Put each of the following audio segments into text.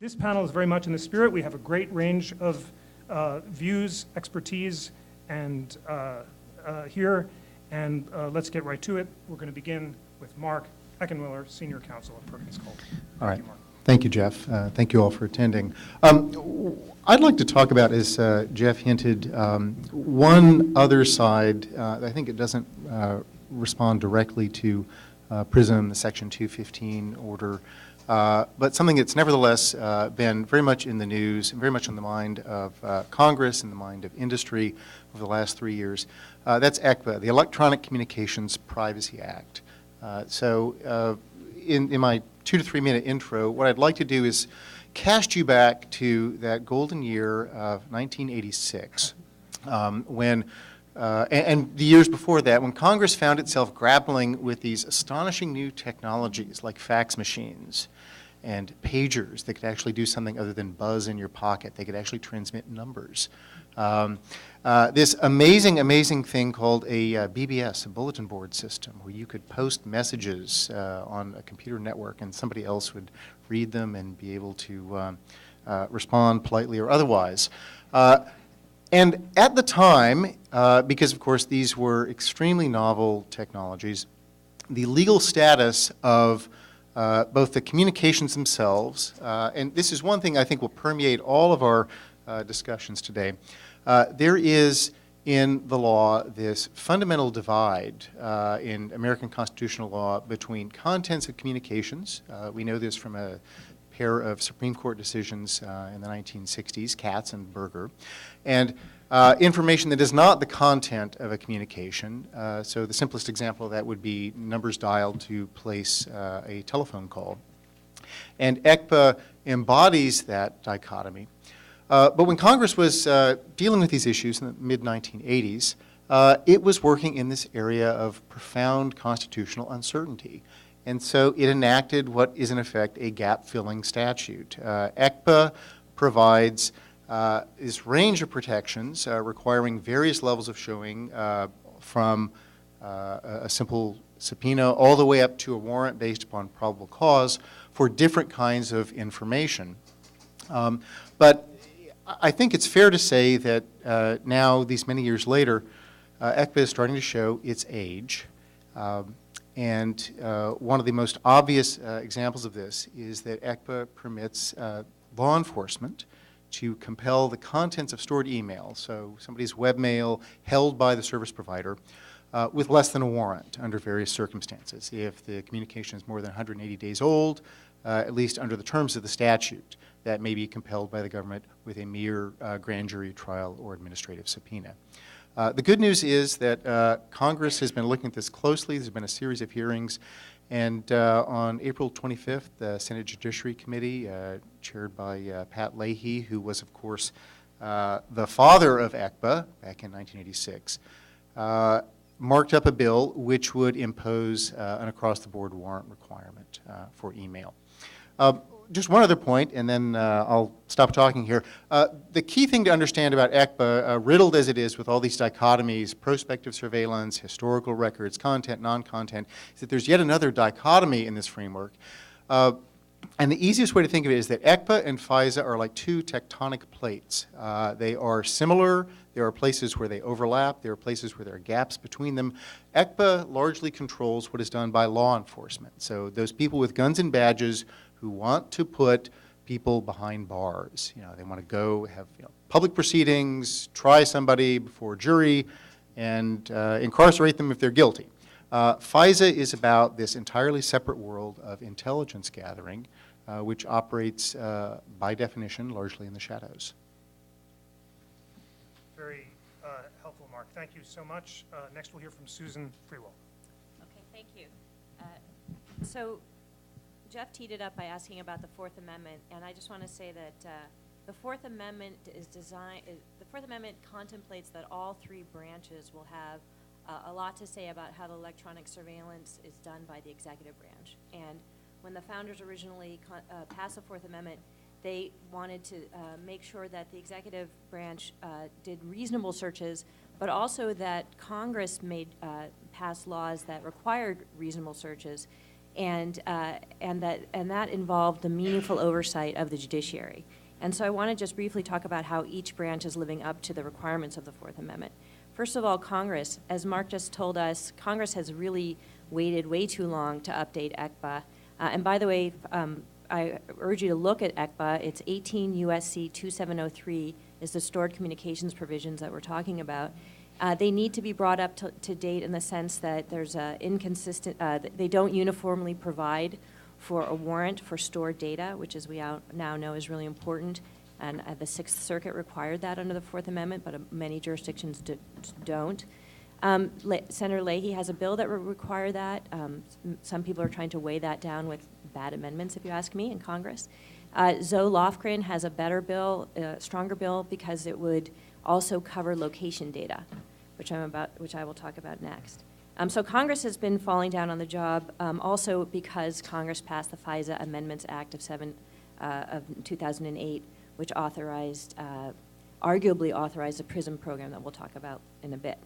This panel is very much in the spirit. We have a great range of views, expertise, and here, and let's get right to it. We're going to begin with Mark Eckenwiller, Senior Counsel at Perkins Coie. All right. Thank you, Mark. Thank you, Jeff. Thank you all for attending. I'd like to talk about, as Jeff hinted, one other side. I think it doesn't respond directly to PRISM, the Section 215 order, but something that's nevertheless been very much in the news and very much on the mind of Congress and the mind of industry over the last 3 years. That's ECPA, the Electronic Communications Privacy Act. In my 2 to 3 minute intro, what I'd like to do is cast you back to that golden year of 1986, when, and the years before that, when Congress found itself grappling with these astonishing new technologies like fax machines and pagers that could actually do something other than buzz in your pocket. They could actually transmit numbers. This amazing thing called a BBS, a bulletin board system, where you could post messages on a computer network and somebody else would read them and be able to respond politely or otherwise. And at the time, because of course these were extremely novel technologies, the legal status of both the communications themselves, and this is one thing I think will permeate all of our discussions today. There is in the law this fundamental divide in American constitutional law between contents of communications. We know this from a pair of Supreme Court decisions in the 1960s, Katz and Berger, and information that is not the content of a communication. So the simplest example of that would be numbers dialed to place a telephone call. And ECPA embodies that dichotomy. But when Congress was dealing with these issues in the mid-1980s, it was working in this area of profound constitutional uncertainty. And so it enacted what is in effect a gap-filling statute. ECPA provides this range of protections requiring various levels of showing from a simple subpoena all the way up to a warrant based upon probable cause for different kinds of information. But I think it's fair to say that now, these many years later, ECPA is starting to show its age. And one of the most obvious examples of this is that ECPA permits law enforcement to compel the contents of stored email, so somebody's webmail held by the service provider, with less than a warrant under various circumstances. If the communication is more than 180 days old, at least under the terms of the statute, that may be compelled by the government with a mere grand jury trial or administrative subpoena. The good news is that Congress has been looking at this closely. There's been a series of hearings, and on April 25th, the Senate Judiciary Committee, chaired by Pat Leahy, who was, of course, the father of ECPA back in 1986, marked up a bill which would impose an across-the-board warrant requirement for email. Just one other point, and then I'll stop talking here. The key thing to understand about ECPA, riddled as it is with all these dichotomies, prospective surveillance, historical records, content, non-content, is that there's yet another dichotomy in this framework. And the easiest way to think of it is that ECPA and FISA are like two tectonic plates. They are similar. There are places where they overlap. There are places where there are gaps between them. ECPA largely controls what is done by law enforcement. So those people with guns and badges who want to put people behind bars. You know, they want to go have public proceedings, try somebody before a jury, and incarcerate them if they're guilty. FISA is about this entirely separate world of intelligence gathering, which operates by definition largely in the shadows. Very helpful, Mark. Thank you so much. Next, we'll hear from Susan Freewell. Okay, thank you. So Jeff teed it up by asking about the Fourth Amendment, and I just want to say that the Fourth Amendment the Fourth Amendment contemplates that all three branches will have a lot to say about how the electronic surveillance is done by the executive branch. And when the founders originally passed the Fourth Amendment, they wanted to make sure that the executive branch did reasonable searches, but also that Congress passed laws that required reasonable searches. and that involved the meaningful oversight of the judiciary. And so I want to just briefly talk about how each branch is living up to the requirements of the Fourth Amendment. First of all, Congress, as Mark just told us, Congress has really waited way too long to update ECPA. And by the way, I urge you to look at ECPA. It's 18 U.S.C. 2703 is the stored communications provisions that we're talking about. They need to be brought up to date in the sense that there's inconsistent, they don't uniformly provide for a warrant for stored data, which as we now know is really important. And the Sixth Circuit required that under the Fourth Amendment, but many jurisdictions don't. Senator Leahy has a bill that would require that. Some people are trying to weigh that down with bad amendments, if you ask me, in Congress. Zoe Lofgren has a better bill, stronger bill, because it would also cover location data, which I will talk about next. So Congress has been falling down on the job, also because Congress passed the FISA Amendments Act of 2008, which authorized, arguably authorized the PRISM program that we'll talk about in a bit.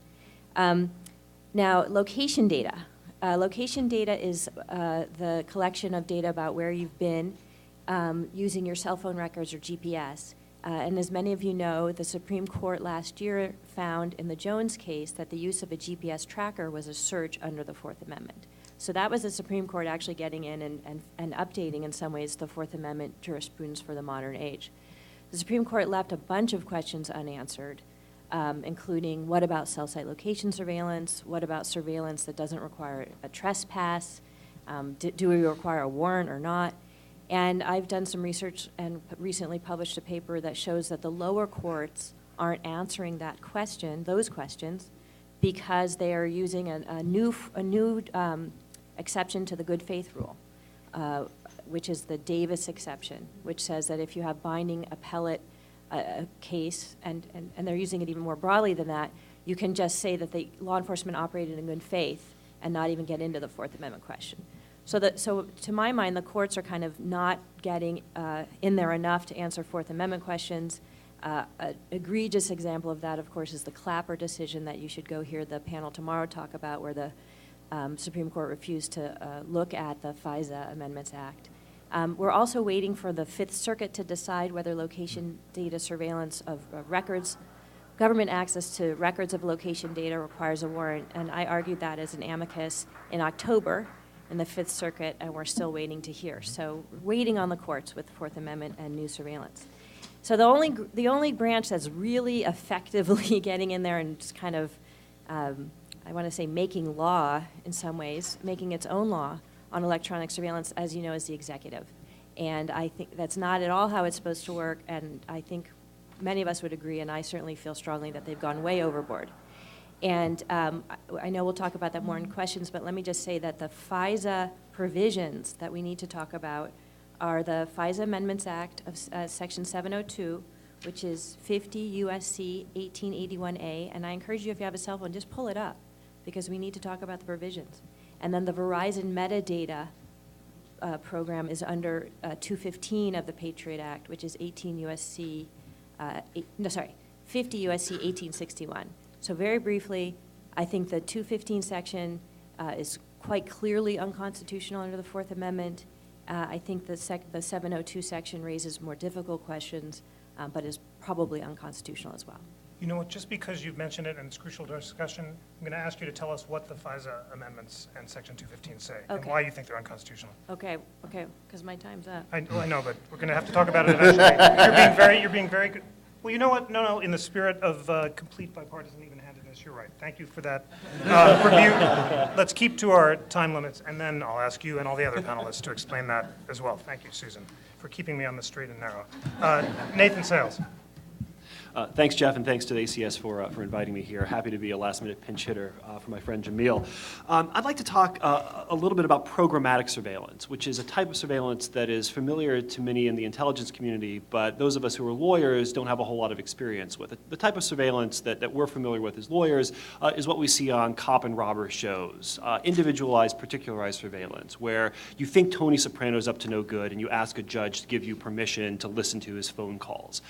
Now, location data. Location data is the collection of data about where you've been using your cell phone records or GPS. And as many of you know, the Supreme Court last year found in the Jones case that the use of a GPS tracker was a search under the Fourth Amendment. So that was the Supreme Court actually getting in and updating in some ways the Fourth Amendment jurisprudence for the modern age. The Supreme Court left a bunch of questions unanswered, including what about cell site location surveillance? What about surveillance that doesn't require a trespass? Do we require a warrant or not? And I've done some research and recently published a paper that shows that the lower courts aren't answering those questions, because they are using a new exception to the good faith rule, which is the Davis exception, which says that if you have binding appellate case, and they're using it even more broadly than that, you can just say that the law enforcement operated in good faith and not even get into the Fourth Amendment question. So to my mind, the courts are kind of not getting in there enough to answer Fourth Amendment questions. An egregious example of that, of course, is the Clapper decision that you should go hear the panel tomorrow talk about, where the Supreme Court refused to look at the FISA Amendments Act. We're also waiting for the Fifth Circuit to decide whether location data surveillance of records, government access to records of location data requires a warrant, and I argued that as an amicus in October in the Fifth Circuit, and we're still waiting to hear. So waiting on the courts with the Fourth Amendment and new surveillance. So the only branch that's really effectively getting in there and just kind of, I want to say making law in some ways, making its own law on electronic surveillance, as you know, is the executive. And I think that's not at all how it's supposed to work, and I think many of us would agree, and I certainly feel strongly that they've gone way overboard. And I know we'll talk about that more in questions, but let me just say that the FISA provisions that we need to talk about are the FISA Amendments Act of Section 702, which is 50 U.S.C. 1881A, and I encourage you, if you have a cell phone, just pull it up, because we need to talk about the provisions. And then the Verizon metadata program is under 215 of the Patriot Act, which is 50 U.S.C. 1861. So very briefly, I think the 215 section is quite clearly unconstitutional under the Fourth Amendment. I think the 702 section raises more difficult questions, but is probably unconstitutional as well. You know what, just because you've mentioned it and it's crucial to our discussion, I'm going to ask you to tell us what the FISA amendments and Section 215 say, and Okay. why you think they're unconstitutional. Okay, because my time's up. I know, but we're going to have to talk about it eventually. You're being very good. Well, you know what? No, in the spirit of complete bipartisan even-handedness, you're right. Thank you for that review. Let's keep to our time limits, and then I'll ask you and all the other panelists to explain that as well. Thank you, Susan, for keeping me on the straight and narrow. Nathan Sales. Thanks, Jeff, and thanks to the ACS for inviting me here. Happy to be a last-minute pinch hitter for my friend Jamil. I'd like to talk a little bit about programmatic surveillance, which is a type of surveillance that is familiar to many in the intelligence community, but those of us who are lawyers don't have a whole lot of experience with it. The type of surveillance that we're familiar with as lawyers is what we see on cop and robber shows, individualized, particularized surveillance, where you think Tony Soprano's up to no good and you ask a judge to give you permission to listen to his phone calls.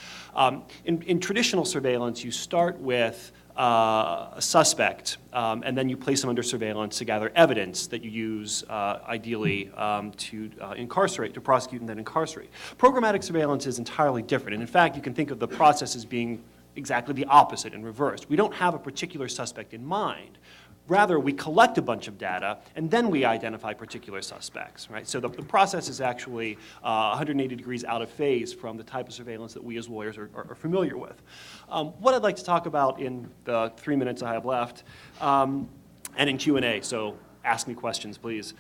In traditional surveillance, you start with a suspect, and then you place them under surveillance to gather evidence that you use, ideally, to incarcerate, to prosecute and then incarcerate. Programmatic surveillance is entirely different, and in fact, you can think of the process as being exactly the opposite and reversed. We don't have a particular suspect in mind. Rather, we collect a bunch of data, and then we identify particular suspects, right? So the process is actually 180 degrees out of phase from the type of surveillance that we as lawyers are familiar with. What I'd like to talk about in the 3 minutes I have left, and in Q&A, so ask me questions, please,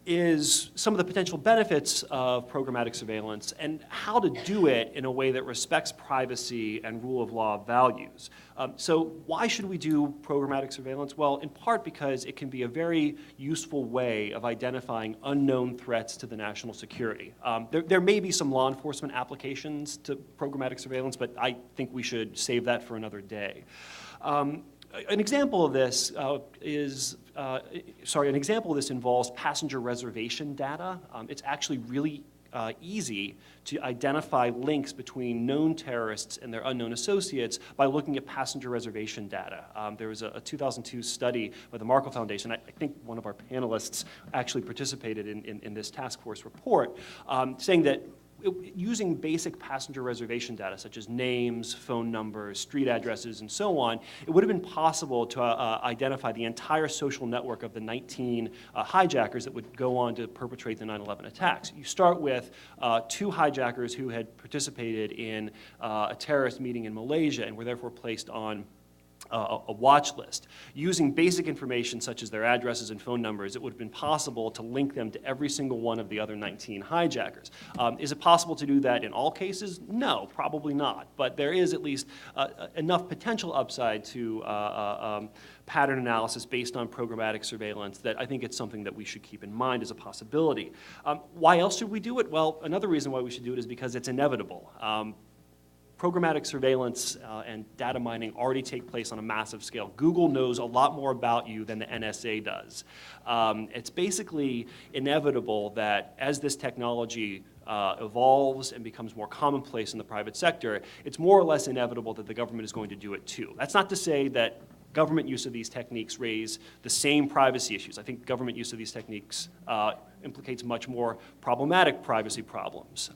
is some of the potential benefits of programmatic surveillance and how to do it in a way that respects privacy and rule of law values. So why should we do programmatic surveillance? Well, in part because it can be a very useful way of identifying unknown threats to the national security. There may be some law enforcement applications to programmatic surveillance, but I think we should save that for another day. An example of this involves passenger reservation data. It's actually really easy to identify links between known terrorists and their unknown associates by looking at passenger reservation data. There was a 2002 study by the Markle Foundation. I think one of our panelists actually participated in this task force report, saying that using basic passenger reservation data, such as names, phone numbers, street addresses, and so on, it would have been possible to identify the entire social network of the 19 hijackers that would go on to perpetrate the 9/11 attacks. You start with 2 hijackers who had participated in a terrorist meeting in Malaysia and were therefore placed on a watch list. Using basic information such as their addresses and phone numbers, it would have been possible to link them to every single one of the other 19 hijackers. Is it possible to do that in all cases? No, probably not. But there is at least enough potential upside to pattern analysis based on programmatic surveillance that I think it's something that we should keep in mind as a possibility. Why else should we do it? Well, another reason why we should do it is because it's inevitable. Programmatic surveillance and data mining already take place on a massive scale. Google knows a lot more about you than the NSA does. It's basically inevitable that as this technology evolves and becomes more commonplace in the private sector, it's more or less inevitable that the government is going to do it too. That's not to say that government use of these techniques raise the same privacy issues. I think government use of these techniques implicates much more problematic privacy problems.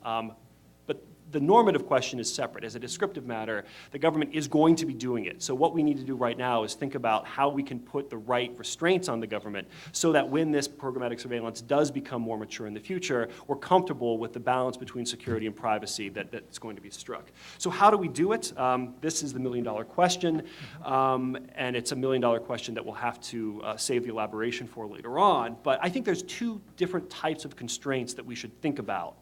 But the normative question is separate. As a descriptive matter, the government is going to be doing it. So what we need to do right now is think about how we can put the right restraints on the government so that when this programmatic surveillance does become more mature in the future, we're comfortable with the balance between security and privacy that's going to be struck. So how do we do it? This is the million-dollar question, and it's a million-dollar question that we'll have to save the elaboration for later on. But I think there's 2 different types of constraints that we should think about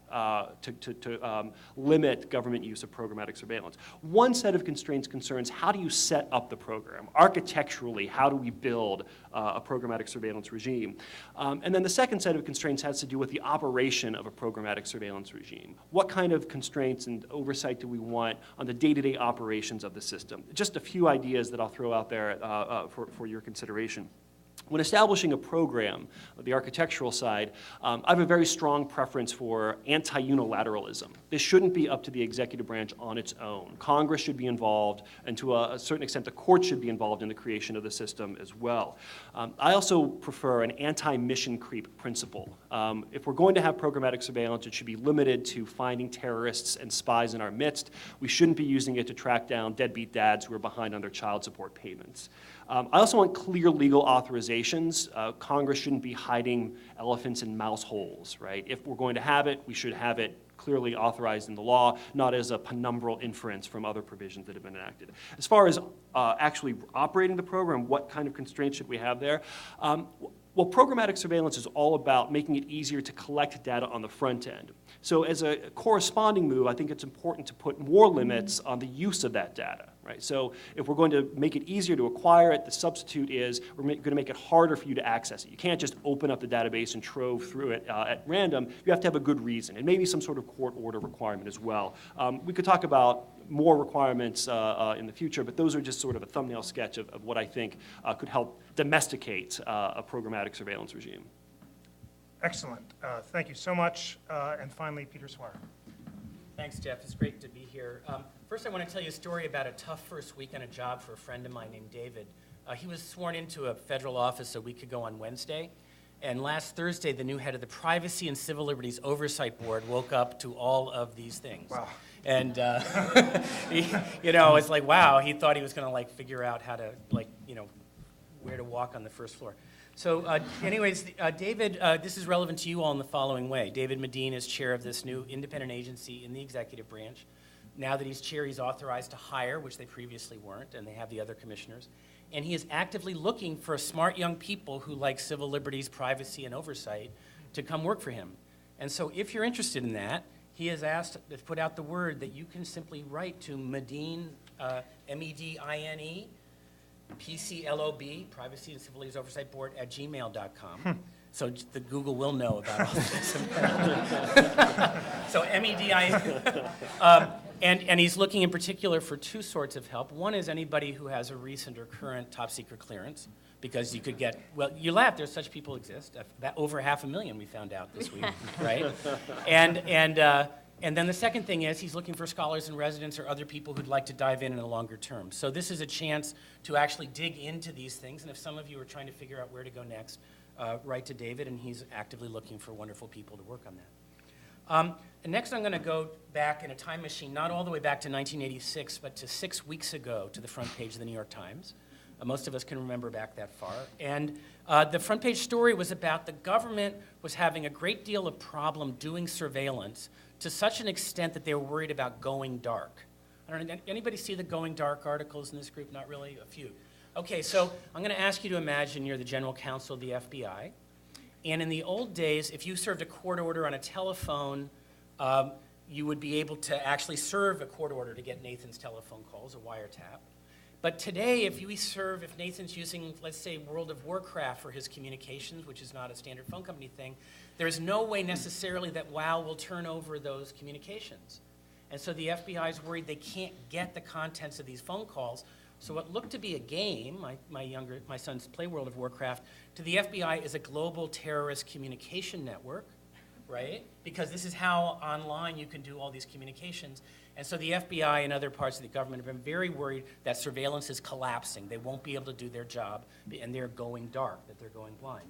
to limit government use of programmatic surveillance. One set of constraints concerns how do you set up the program? Architecturally, how do we build a programmatic surveillance regime? And then the second set of constraints has to do with the operation of a programmatic surveillance regime. What kind of constraints and oversight do we want on the day-to-day operations of the system? Just a few ideas that I'll throw out there for your consideration. When establishing a program, the architectural side, I have a very strong preference for anti-unilateralism. This shouldn't be up to the executive branch on its own. Congress should be involved, and to a certain extent, the courts should be involved in the creation of the system as well. I also prefer an anti-mission creep principle. If we're going to have programmatic surveillance, it should be limited to finding terrorists and spies in our midst. We shouldn't be using it to track down deadbeat dads who are behind on their child support payments. I also want clear legal authorizations. Congress shouldn't be hiding elephants in mouse holes, right? If we're going to have it, we should have it clearly authorized in the law, not as a penumbral inference from other provisions that have been enacted. As far as actually operating the program, what kind of constraints should we have there? Well, programmatic surveillance is all about making it easier to collect data on the front end. So as a corresponding move, I think it's important to put more limits on the use of that data, right? So if we're going to make it easier to acquire it, the substitute is we're going to make it harder for you to access it. You can't just open up the database and trove through it at random. You have to have a good reason, and maybe some sort of court order requirement as well. We could talk about more requirements in the future, but those are just sort of a thumbnail sketch of what I think could help domesticate a programmatic surveillance regime. Excellent. Thank you so much. And finally, Peter Swire. Thanks, Jeff. It's great to be here. First, I want to tell you a story about a tough first week on a job for a friend of mine named David. He was sworn into a federal office a week ago on Wednesday, and last Thursday, the new head of the Privacy and Civil Liberties Oversight Board woke up to all of these things. Wow. And, it's like, wow, he thought he was going to, figure out how to, where to walk on the first floor. So David, this is relevant to you all in the following way. David Medine is chair of this new independent agency in the executive branch. Now that he's chair, he's authorized to hire, which they previously weren't, and they have the other commissioners. And he is actively looking for smart young people who like civil liberties, privacy, and oversight to come work for him. And so if you're interested in that, he has asked to put out the word that you can simply write to Medine, M-E-D-I-N-E, PCLOB, Privacy and Civil Liberties Oversight Board, at gmail.com. So the Google will know about all this. So MEDI. And he's looking in particular for two sorts of help. One is anybody who has a recent or current top secret clearance, because you could get, well, you laugh, there's such people exist. That over 500,000 we found out this week, right? And then the second thing is he's looking for scholars and residents or other people who'd like to dive in a longer term. So this is a chance to actually dig into these things. And if some of you are trying to figure out where to go next, write to David, and he's actively looking for wonderful people to work on that. And next I'm going to go back in a time machine, not all the way back to 1986, but to 6 weeks ago to the front page of the New York Times. Most of us can remember back that far. And the front page story was about the government was having a great deal of problem doing surveillance to such an extent that they were worried about going dark. I don't know, anybody see the going dark articles in this group? Not really? A few. Okay, so I'm going to ask you to imagine you're the general counsel of the FBI. And in the old days, if you served a court order on a telephone, you would be able to actually serve a court order to get Nathan's telephone calls, a wiretap. But today, if Nathan's using, let's say, World of Warcraft for his communications, which is not a standard phone company thing, there's no way necessarily that WoW will turn over those communications. And so the FBI is worried they can't get the contents of these phone calls. So what looked to be a game, my sons play World of Warcraft, to the FBI is a global terrorist communication network, right? Because this is how online you can do all these communications. And so the FBI and other parts of the government have been very worried that surveillance is collapsing. They won't be able to do their job, and they're going dark, that they're going blind.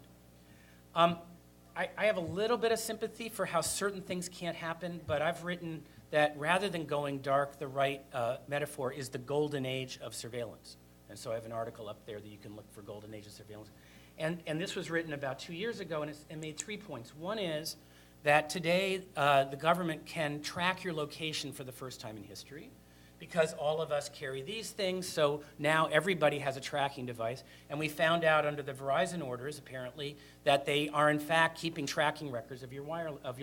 I have a little bit of sympathy for how certain things can't happen, but I've written that rather than going dark, the right metaphor is the golden age of surveillance. And so I have an article up there that you can look for golden age of surveillance. And this was written about 2 years ago, and it made 3 points. One is that today the government can track your location for the first time in history, because all of us carry these things, so now everybody has a tracking device. And we found out under the Verizon orders, apparently, that they are in fact keeping tracking records of your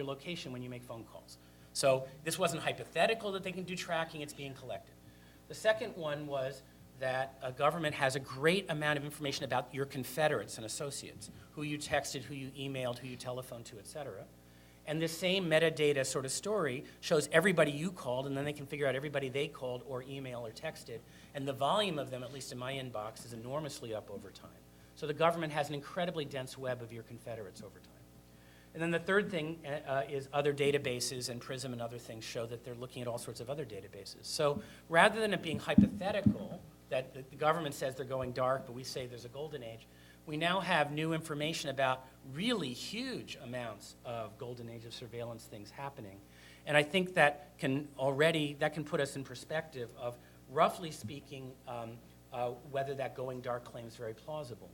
location when you make phone calls. So this wasn't hypothetical that they can do tracking, it's being collected. The second one was that a government has a great amount of information about your confederates and associates, who you texted, who you emailed, who you telephoned to, et cetera. And this same metadata sort of story shows everybody you called, and then they can figure out everybody they called or emailed or texted. And the volume of them, at least in my inbox, is enormously up over time. So the government has an incredibly dense web of your confederates over time. And then the third thing is other databases, and PRISM and other things show that they're looking at all sorts of other databases. So rather than it being hypothetical, that the government says they're going dark, but we say there's a golden age, we now have new information about really huge amounts of golden age of surveillance things happening. And I think that can put us in perspective of, roughly speaking, whether that going dark claim is very plausible.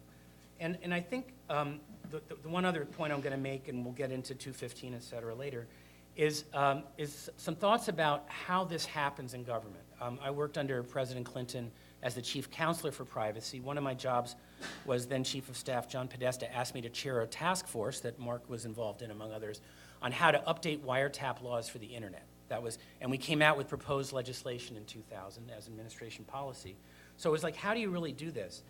And I think the one other point I'm going to make, and we'll get into 215, et cetera, later, is some thoughts about how this happens in government. I worked under President Clinton as the chief counselor for privacy. One of my jobs was then Chief of Staff John Podesta asked me to chair a task force that Mark was involved in, among others, on how to update wiretap laws for the internet. And we came out with proposed legislation in 2000 as administration policy. So it was like, how do you really do this?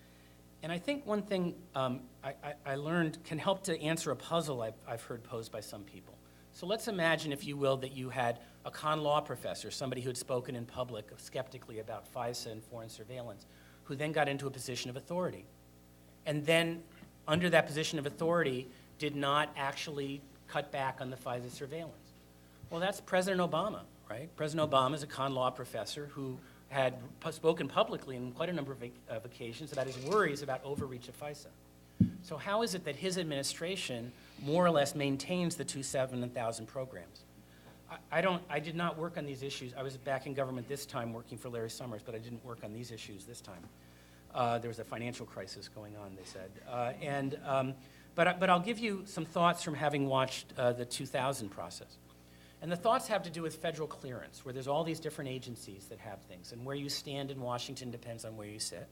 And I think one thing I learned can help to answer a puzzle I've heard posed by some people. So let's imagine, if you will, that you had a con law professor, somebody who had spoken in public skeptically about FISA and foreign surveillance, who then got into a position of authority. And then, under that position of authority, did not actually cut back on the FISA surveillance. Well, that's President Obama, right? President Obama is a con law professor who had spoken publicly on quite a number of occasions about his worries about overreach of FISA. So how is it that his administration more or less maintains the 2,700 programs? I did not work on these issues. I was back in government this time working for Larry Summers, but I didn't work on these issues this time. There was a financial crisis going on, they said. But I'll give you some thoughts from having watched the 2000 process. And the thoughts have to do with federal clearance, where there's all these different agencies that have things, and where you stand in Washington depends on where you sit.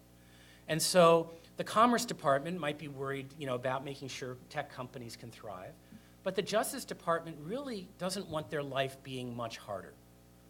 And so the Commerce Department might be worried, about making sure tech companies can thrive, but the Justice Department really doesn't want their life being much harder.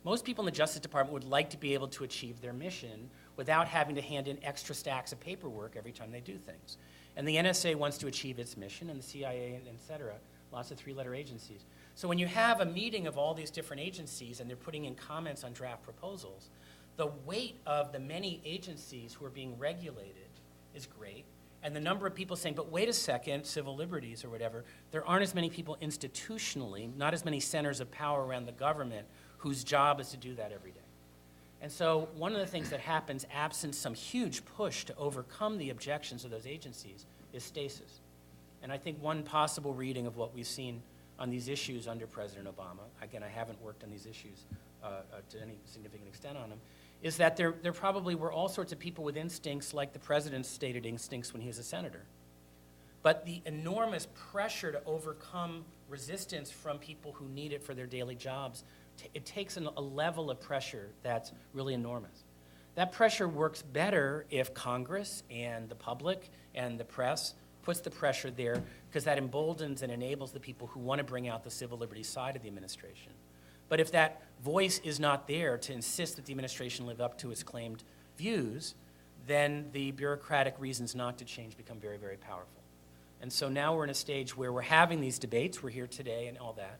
Most people in the Justice Department would like to be able to achieve their mission without having to hand in extra stacks of paperwork every time they do things. And the NSA wants to achieve its mission, and the CIA, and et cetera, lots of three-letter agencies. So when you have a meeting of all these different agencies and they're putting in comments on draft proposals, the weight of the many agencies who are being regulated is great, and the number of people saying, but wait a second, civil liberties or whatever, there aren't as many people institutionally, not as many centers of power around the government whose job is to do that every day. And so one of the things that happens absent some huge push to overcome the objections of those agencies is stasis. And I think one possible reading of what we've seen on these issues under President Obama, again, I haven't worked on these issues to any significant extent on them, is that there probably were all sorts of people with instincts like the president's stated instincts when he was a senator. But the enormous pressure to overcome resistance from people who need it for their daily jobs, it takes a level of pressure that's really enormous. That pressure works better if Congress and the public and the press puts the pressure there, because that emboldens and enables the people who want to bring out the civil liberties side of the administration. But if that voice is not there to insist that the administration live up to its claimed views, then the bureaucratic reasons not to change become very, very powerful. And so now we're in a stage where we're having these debates. We're here today and all that.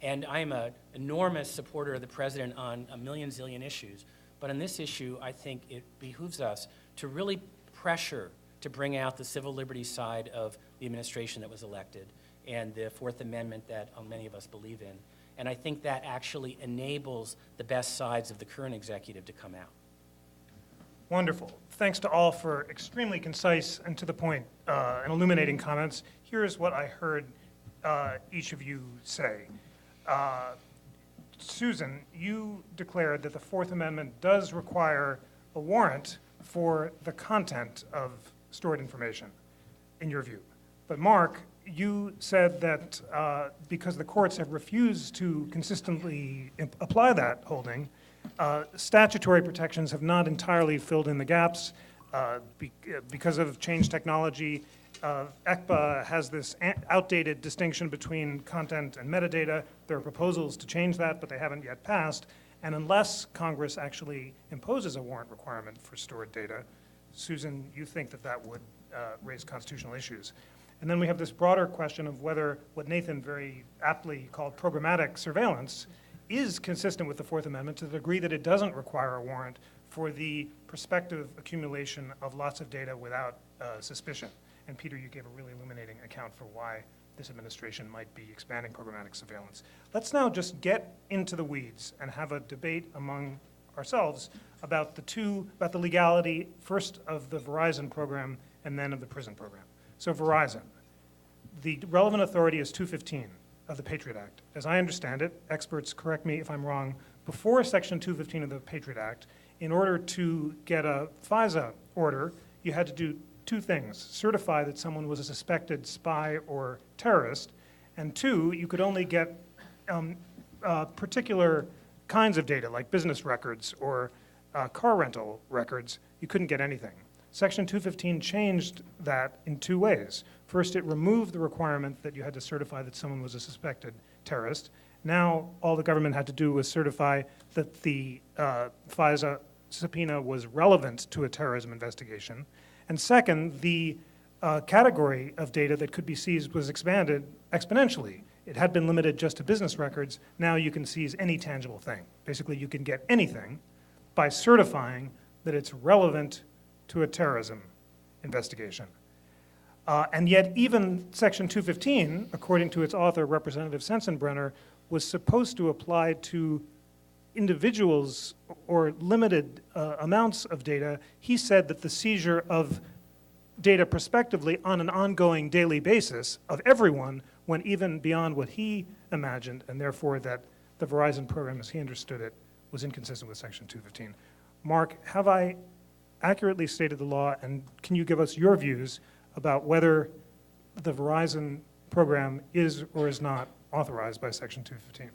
And I am an enormous supporter of the president on a million zillion issues. But on this issue, I think it behooves us to really pressure to bring out the civil liberties side of the administration that was elected and the Fourth Amendment that many of us believe in. And I think that actually enables the best sides of the current executive to come out. Wonderful. Thanks to all for extremely concise and to the point and illuminating comments. Here's what I heard each of you say. Susan, you declared that the Fourth Amendment does require a warrant for the content of stored information, in your view. But Mark, you said that because the courts have refused to consistently apply that holding, statutory protections have not entirely filled in the gaps because of changed technology. ECPA has this outdated distinction between content and metadata. There are proposals to change that, but they haven't yet passed. And unless Congress actually imposes a warrant requirement for stored data, Susan, you think that that would raise constitutional issues. And then we have this broader question of whether what Nathan very aptly called programmatic surveillance is consistent with the Fourth Amendment to the degree that it doesn't require a warrant for the prospective accumulation of lots of data without suspicion. And Peter, you gave a really illuminating account for why this administration might be expanding programmatic surveillance. Let's now just get into the weeds and have a debate among ourselves about the legality, first of the Verizon program and then of the prison program. So Verizon, the relevant authority is 215 of the Patriot Act. As I understand it, experts correct me if I'm wrong, before Section 215 of the Patriot Act, in order to get a FISA order, you had to do two things: certify that someone was a suspected spy or terrorist, and two, you could only get particular kinds of data, like business records or car rental records. You couldn't get anything. Section 215 changed that in two ways. First, it removed the requirement that you had to certify that someone was a suspected terrorist. Now, all the government had to do was certify that the FISA subpoena was relevant to a terrorism investigation. And second, the category of data that could be seized was expanded exponentially. It had been limited just to business records. Now you can seize any tangible thing. Basically, you can get anything by certifying that it's relevant to a terrorism investigation. And yet even Section 215, according to its author, Representative Sensenbrenner, was supposed to apply to individuals or limited amounts of data, he said that the seizure of data prospectively on an ongoing daily basis of everyone went even beyond what he imagined, and therefore that the Verizon program, as he understood it, was inconsistent with Section 215. Mark, have I accurately stated the law, and can you give us your views about whether the Verizon program is or is not authorized by Section 215?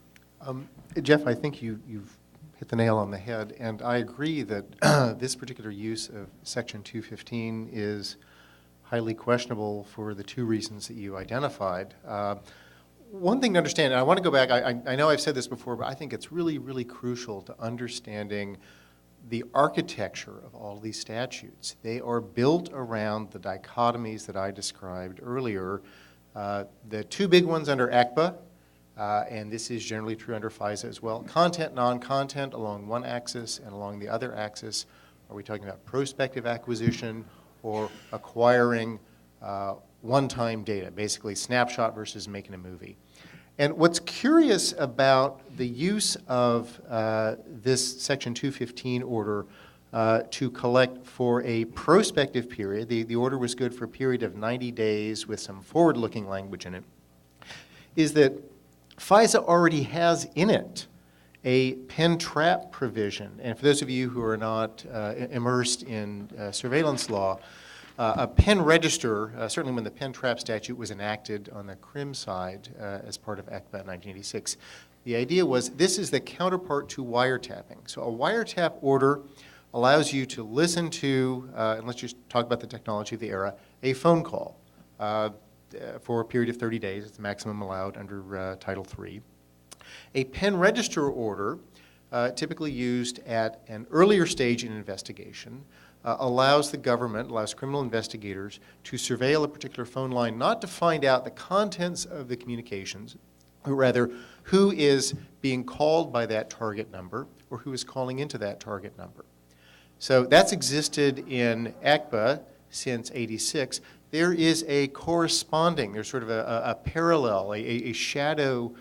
Jeff, I think you've hit the nail on the head, and I agree that this particular use of Section 215 is highly questionable for the two reasons that you identified. One thing to understand, and I want to go back, I know I've said this before, but I think it's really, really crucial to understanding the architecture of all these statutes. They are built around the dichotomies that I described earlier. The two big ones under ECPA, and this is generally true under FISA as well. Content, non-content along one axis, and along the other axis, are we talking about prospective acquisition or acquiring one-time data, basically snapshot versus making a movie. And what's curious about the use of this Section 215 order to collect for a prospective period, the order was good for a period of 90 days with some forward-looking language in it, is that FISA already has in it a pen trap provision. And for those of you who are not immersed in surveillance law, a pen register, certainly when the pen trap statute was enacted on the CRIM side as part of ECPA in 1986, the idea was this is the counterpart to wiretapping. So a wiretap order allows you to listen to, and let's just talk about the technology of the era, a phone call for a period of 30 days. It's the maximum allowed under Title III. A pen register order, typically used at an earlier stage in an investigation, allows the government, allows criminal investigators to surveil a particular phone line, not to find out the contents of the communications, but rather who is being called by that target number or who is calling into that target number. So that's existed in ECPA since '86. There is a corresponding, there's sort of a parallel, a shadow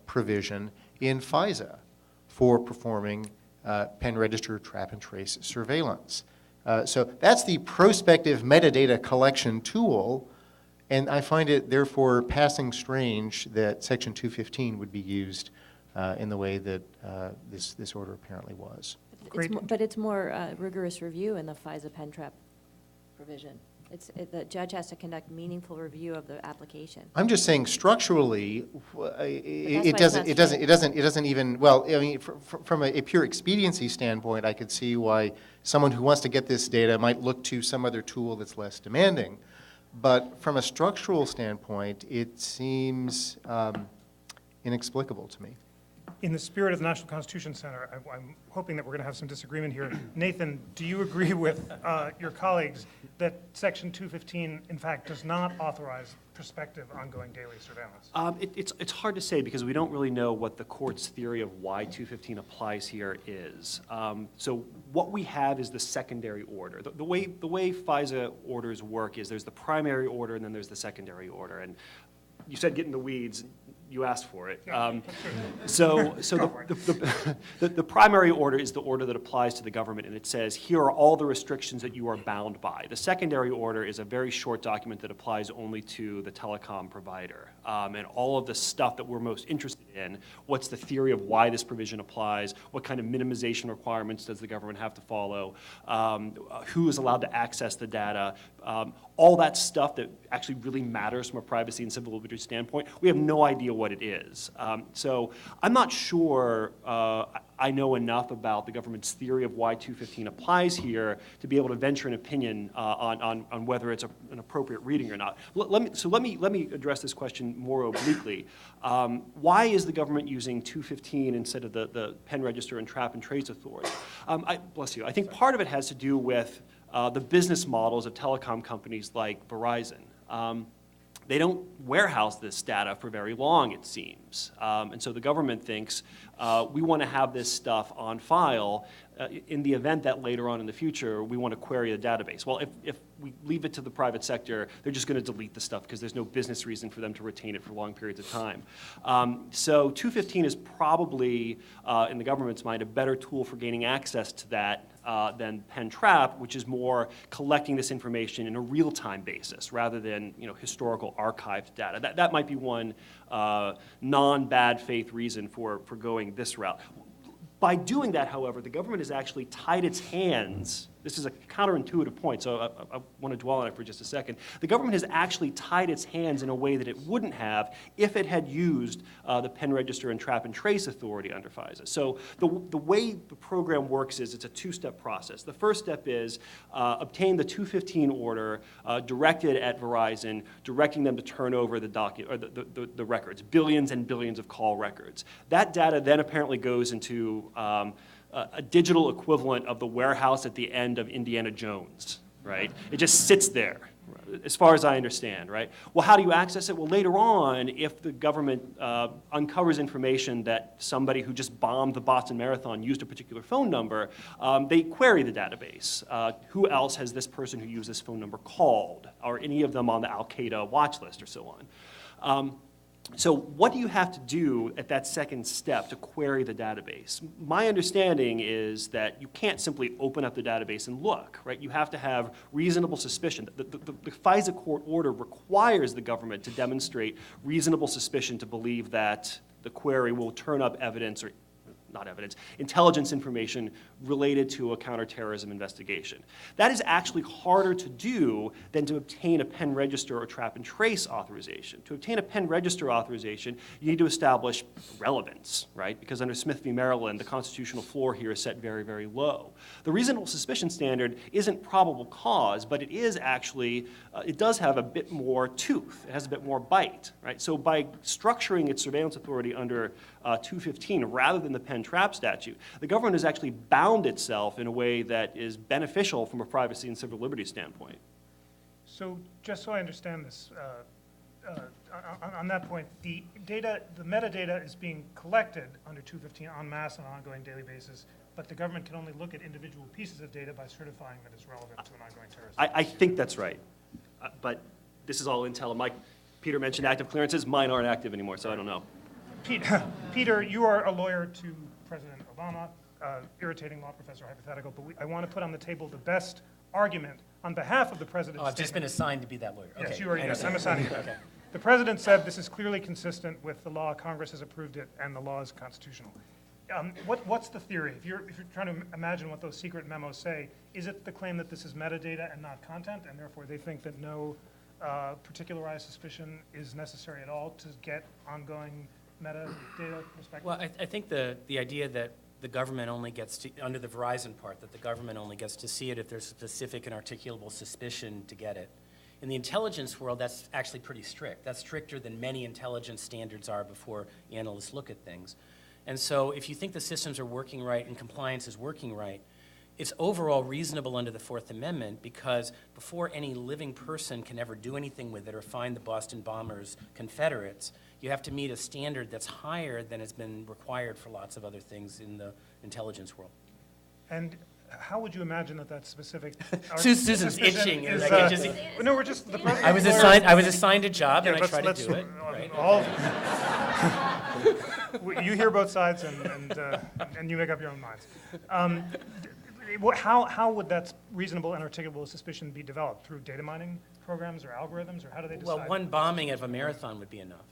provision in FISA for performing pen register trap and trace surveillance. So that's the prospective metadata collection tool, and I find it therefore passing strange that Section 215 would be used in the way that this order apparently was. But it's more rigorous review in the FISA pen trap provision. The judge has to conduct meaningful review of the application. I'm just saying structurally, it doesn't even, well, I mean, from a pure expediency standpoint, I could see why someone who wants to get this data might look to some other tool that's less demanding. But from a structural standpoint, it seems inexplicable to me. In the spirit of the National Constitution Center, I'm hoping that we're going to have some disagreement here. Nathan, do you agree with your colleagues that Section 215, in fact, does not authorize prospective ongoing daily surveillance? It's hard to say because we don't really know what the court's theory of why 215 applies here is. So what we have is the secondary order. The way FISA orders work is there's the primary order and then there's the secondary order. And you said get in the weeds. You asked for it. So the primary order is the order that applies to the government, and it says, here are all the restrictions that you are bound by. The secondary order is a very short document that applies only to the telecom provider. And all of the stuff that we're most interested in, what's the theory of why this provision applies, what kind of minimization requirements does the government have to follow, who is allowed to access the data, all that stuff that actually really matters from a privacy and civil liberties standpoint, we have no idea what it is. So I'm not sure I know enough about the government's theory of why 215 applies here to be able to venture an opinion on whether it's an appropriate reading or not. Let me address this question more obliquely. Why is the government using 215 instead of the pen register and trap and trace authority? Bless you. I think part of it has to do with the business models of telecom companies like Verizon. They don't warehouse this data for very long, it seems. times. And so the government thinks we want to have this stuff on file in the event that later on in the future we want to query the database. Well, if we leave it to the private sector, they're just going to delete the stuff because there's no business reason for them to retain it for long periods of time. So 215 is probably, in the government's mind, a better tool for gaining access to that than PenTrap, which is more collecting this information in a real-time basis rather than historical archived data. That might be one non-bad faith reason for going this route. By doing that, however, the government has actually tied its hands. This is a counterintuitive point, so I want to dwell on it for just a second. The government has actually tied its hands in a way that it wouldn't have if it had used the Pen Register and Trap and Trace Authority under FISA. So the way the program works is it's a two-step process. The first step is obtain the 215 order directed at Verizon, directing them to turn over the records, billions and billions of call records. That data then apparently goes into a digital equivalent of the warehouse at the end of Indiana Jones, right? It just sits there, as far as I understand, right? Well, how do you access it? Well, later on, if the government uncovers information that somebody who just bombed the Boston Marathon used a particular phone number, they query the database. Who else has this person who used this phone number called? Or any of them on the Al-Qaeda watch list or so on. So what do you have to do at that second step to query the database? My understanding is that you can't simply open up the database and look, right? You have to have reasonable suspicion. The FISA court order requires the government to demonstrate reasonable suspicion to believe that the query will turn up evidence, or not evidence, intelligence information related to a counterterrorism investigation. That is actually harder to do than to obtain a Pen Register or Trap and Trace authorization. To obtain a Pen Register authorization, you need to establish relevance, right? Because under Smith v. Maryland, the constitutional floor here is set very, very low. The reasonable suspicion standard isn't probable cause, but it is actually, it does have a bit more tooth. It has a bit more bite, right? So by structuring its surveillance authority under 215 rather than the Pen Trap statute, the government has actually bound itself in a way that is beneficial from a privacy and civil liberties standpoint. So just so I understand this, on that point, the metadata is being collected under 215 en masse on an ongoing daily basis, but the government can only look at individual pieces of data by certifying that it's relevant to an ongoing terrorist. I think that's right, but this is all intel. Peter mentioned active clearances. Mine aren't active anymore, so I don't know. Peter, you are a lawyer to President Obama, irritating law professor, hypothetical, but I want to put on the table the best argument on behalf of the president's Oh, I've just been assigned to be that lawyer. Yes, Okay, you are, I yes, understand. I'm assigning you. Okay. The president said this is clearly consistent with the law, Congress has approved it, and the law is constitutional. What's the theory? If you're trying to imagine what those secret memos say, is it the claim that this is metadata and not content, and therefore they think that no particularized suspicion is necessary at all to get ongoing metadata perspective? Well, I think the idea that the government only gets to, under the Verizon part, that the government only gets to see it if there's specific and articulable suspicion to get it. In the intelligence world, that's actually pretty strict. That's stricter than many intelligence standards are before analysts look at things. And so if you think the systems are working right and compliance is working right, it's overall reasonable under the Fourth Amendment because before any living person can ever do anything with it or find the Boston bombers Confederates, you have to meet a standard that's higher than has been required for lots of other things in the intelligence world. And how would you imagine that specific? Susan's suspicion itching. is, Like, it just- no, we're just, the president. I was assigned a job and I tried to do it. Right? You hear both sides and you make up your own minds. How would that reasonable and articulable suspicion be developed? Through data mining programs or algorithms, or how do they decide? Well, one bombing of a marathon would be enough.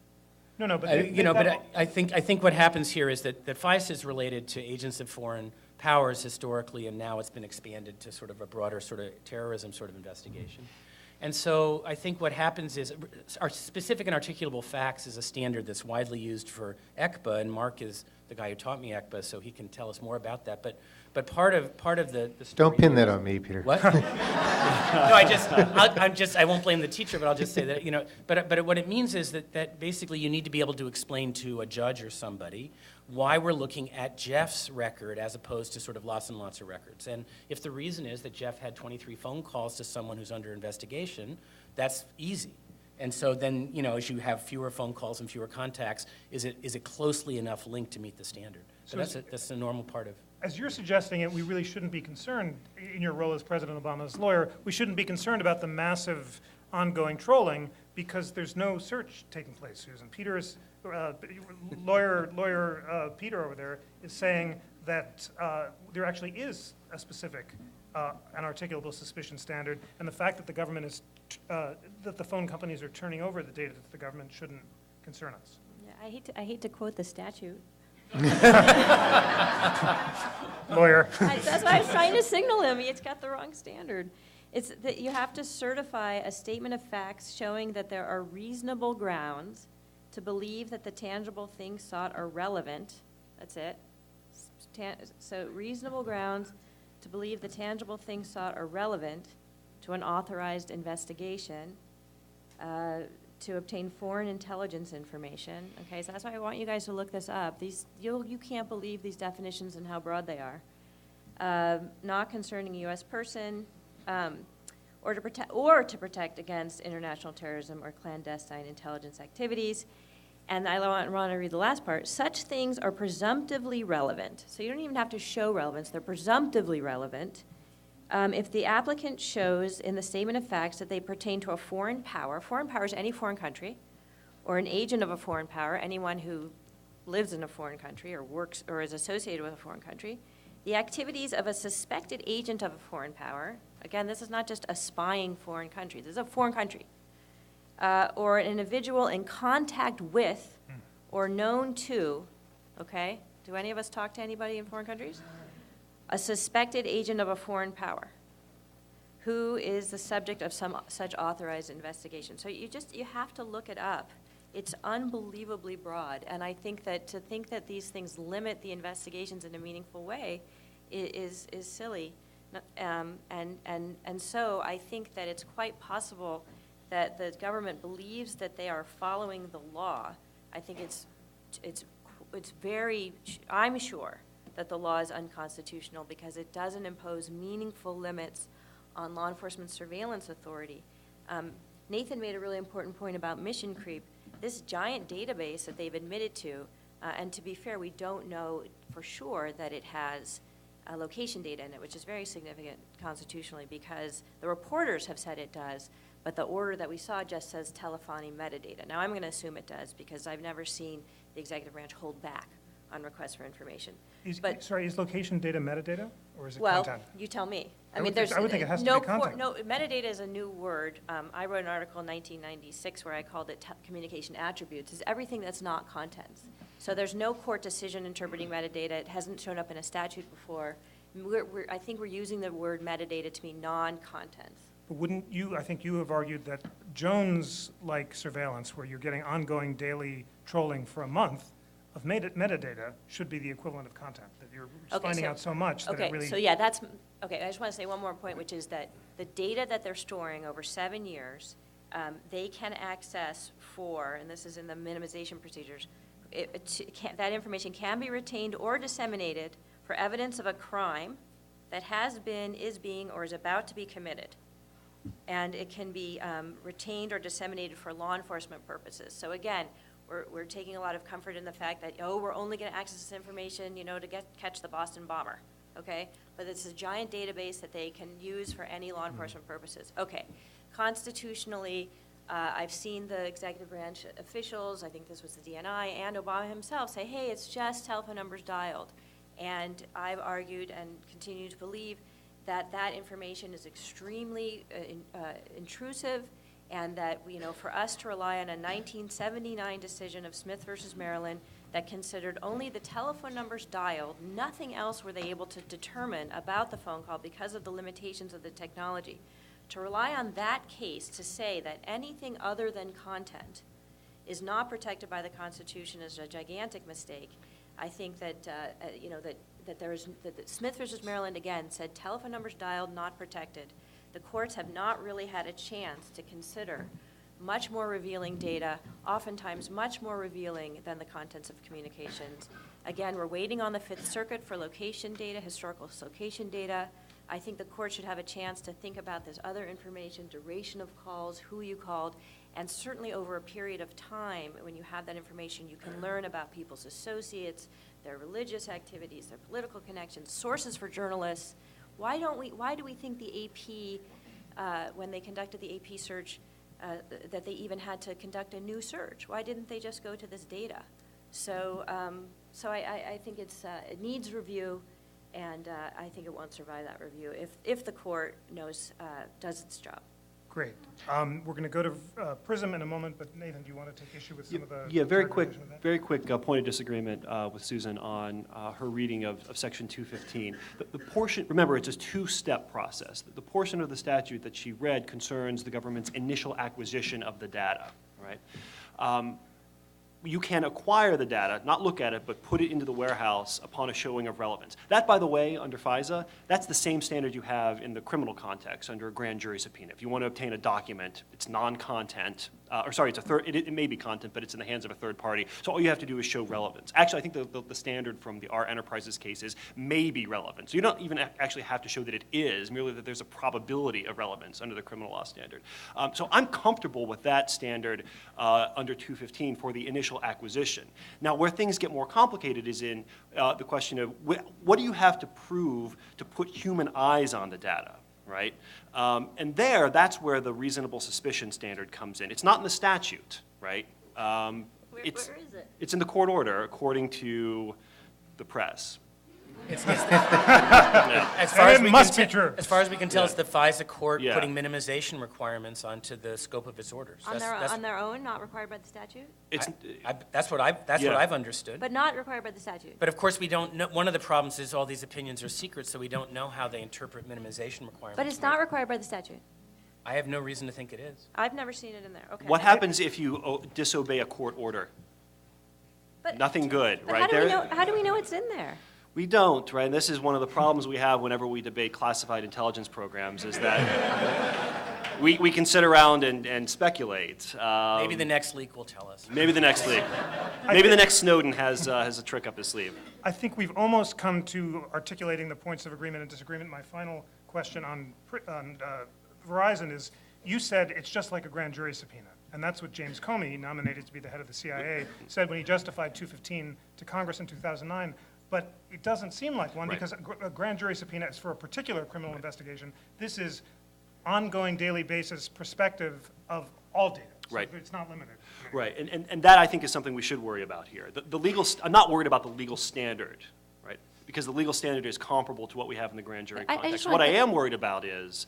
No, but I think what happens here is that FISA is related to agents of foreign powers historically, and now it's been expanded to sort of a broader sort of terrorism sort of investigation. And so I think what happens is our specific and articulable facts is a standard that's widely used for ECPA, and Mark is the guy who taught me ECPA, so he can tell us more about that. But part of the story. Don't pin that on me, Peter. What? No, I won't blame the teacher, but I'll just say that, but what it means is that basically you need to be able to explain to a judge or somebody why we're looking at Jeff's record as opposed to sort of lots and lots of records. And if the reason is that Jeff had 23 phone calls to someone who's under investigation, that's easy. And so then, as you have fewer phone calls and fewer contacts, is it closely enough linked to meet the standard? So that's a normal part of. As you're suggesting it, we really shouldn't be concerned, in your role as President Obama's lawyer, we shouldn't be concerned about the massive ongoing trolling because there's no search taking place, Susan. Lawyer Peter over there is saying that there actually is a specific and articulable suspicion standard, and the fact that the government is, that the phone companies are turning over the data to the government shouldn't concern us. Yeah, I hate to quote the statute. Lawyer. That's why I was trying to signal him. It's got the wrong standard. It's that you have to certify a statement of facts showing that there are reasonable grounds to believe that the tangible things sought are relevant. That's it. So reasonable grounds to believe the tangible things sought are relevant to an authorized investigation, to obtain foreign intelligence information. Okay, so that's why I want you guys to look this up. You can't believe these definitions and how broad they are. Not concerning a U.S. person, or to protect against international terrorism or clandestine intelligence activities. And I want to read the last part. Such things are presumptively relevant. So you don't even have to show relevance. They're presumptively relevant if the applicant shows in the statement of facts that they pertain to a foreign power is any foreign country, or an agent of a foreign power, anyone who lives in a foreign country or works or is associated with a foreign country, the activities of a suspected agent of a foreign power, again, this is not just a spying foreign country, this is a foreign country, or an individual in contact with or known to, okay? Do any of us talk to anybody in foreign countries? A suspected agent of a foreign power who is the subject of some such authorized investigation. So you have to look it up. It's unbelievably broad, and I think that to think that these things limit the investigations in a meaningful way is silly. And so I think that it's quite possible that the government believes that they are following the law. I think it's very, I'm sure that the law is unconstitutional because it doesn't impose meaningful limits on law enforcement surveillance authority. Nathan made a really important point about mission creep. This giant database that they've admitted to, and to be fair, we don't know for sure that it has location data in it, which is very significant constitutionally because the reporters have said it does, but the order that we saw just says telephony metadata. Now, I'm going to assume it does because I've never seen the executive branch hold back on requests for information. Is location data metadata, or is it Well, content? you tell me. I would think it has to be content. No, metadata is a new word. I wrote an article in 1996 where I called it communication attributes. It's everything that's not contents. So there's no court decision interpreting metadata. It hasn't shown up in a statute before. I think we're using the word metadata to mean non-contents. But wouldn't you, I think you have argued that Jones-like surveillance, where you're getting ongoing daily trolling for a month of metadata, should be the equivalent of content, that you're finding out so much that it really... Okay, so yeah, that's, okay, I just want to say one more point, which is that the data that they're storing over 7 years, they can access for, and this is in the minimization procedures, that information can be retained or disseminated for evidence of a crime that has been, is being, or is about to be committed. And it can be retained or disseminated for law enforcement purposes. So again, we're taking a lot of comfort in the fact that, we're only going to access this information, to catch the Boston bomber, okay? But it's a giant database that they can use for any law enforcement purposes. Okay, constitutionally, I've seen the executive branch officials, I think this was the DNI, and Obama himself say, hey, it's just telephone numbers dialed. And I've argued and continue to believe that that information is extremely intrusive, and that, for us to rely on a 1979 decision of Smith versus Maryland that considered only the telephone numbers dialed, nothing else were they able to determine about the phone call because of the limitations of the technology. To rely on that case to say that anything other than content is not protected by the Constitution is a gigantic mistake. I think that, that Smith versus Maryland, again, said telephone numbers dialed, not protected. The courts have not really had a chance to consider much more revealing data, oftentimes much more revealing than the contents of communications. Again, we're waiting on the Fifth Circuit for location data, historical location data. I think the court should have a chance to think about this other information, duration of calls, who you called, and certainly over a period of time, when you have that information, you can learn about people's associates, their religious activities, their political connections, sources for journalists. Why do we think the AP, when they conducted the AP search, that they even had to conduct a new search? Why didn't they just go to this data? So I think it needs review, and I think it won't survive that review if the court does its job. Great. We're going to go to PRISM in a moment, but Nathan, do you want to take issue with some of the? Yeah, very quick characterization of that? point of disagreement with Susan on her reading of Section 215. The portion, remember, it's a two-step process. The portion of the statute that she read concerns the government's initial acquisition of the data, right? You can acquire the data, not look at it, but put it into the warehouse upon a showing of relevance. That, by the way, under FISA, that's the same standard you have in the criminal context under a grand jury subpoena. If you want to obtain a document, it's non-content, it may be content, but it's in the hands of a third party. So all you have to do is show relevance. Actually, I think the standard from the R Enterprises cases may be relevant. So you don't even actually have to show that it is, merely that there's a probability of relevance under the criminal law standard. So I'm comfortable with that standard under 215 for the initial acquisition. Now, where things get more complicated is in the question of what do you have to prove to put human eyes on the data, right? And that's where the reasonable suspicion standard comes in. It's not in the statute, right? Where is it? It's in the court order, according to the press. As And far as it we must can be true. As far as we can tell, Yeah. it's the FISA court Yeah. putting minimization requirements onto the scope of its orders. On their own, not required by the statute? That's what I've understood. But not required by the statute? But of course, we don't know, one of the problems is all these opinions are secret, so we don't know how they interpret minimization requirements. But it's not required by the statute? I have no reason to think it is. I've never seen it in there, okay. What happens if you disobey a court order? But- Nothing good, But right? how do we know it's in there? We don't, right? And this is one of the problems we have whenever we debate classified intelligence programs, is that we can sit around and speculate. Maybe the next leak will tell us. Maybe the next leak. Maybe the next Snowden has a trick up his sleeve. I think we've almost come to articulating the points of agreement and disagreement. My final question on Verizon is, you said it's just like a grand jury subpoena. And that's what James Comey, nominated to be the head of the CIA, said when he justified 215 to Congress in 2009. But it doesn't seem like one, Right. because a grand jury subpoena is for a particular criminal investigation. This is ongoing, daily basis perspective of all data. So Right. it's not limited. Right, and that I think is something we should worry about here. I'm not worried about the legal standard, right? Because the legal standard is comparable to what we have in the grand jury I just context. want What I to- am worried about is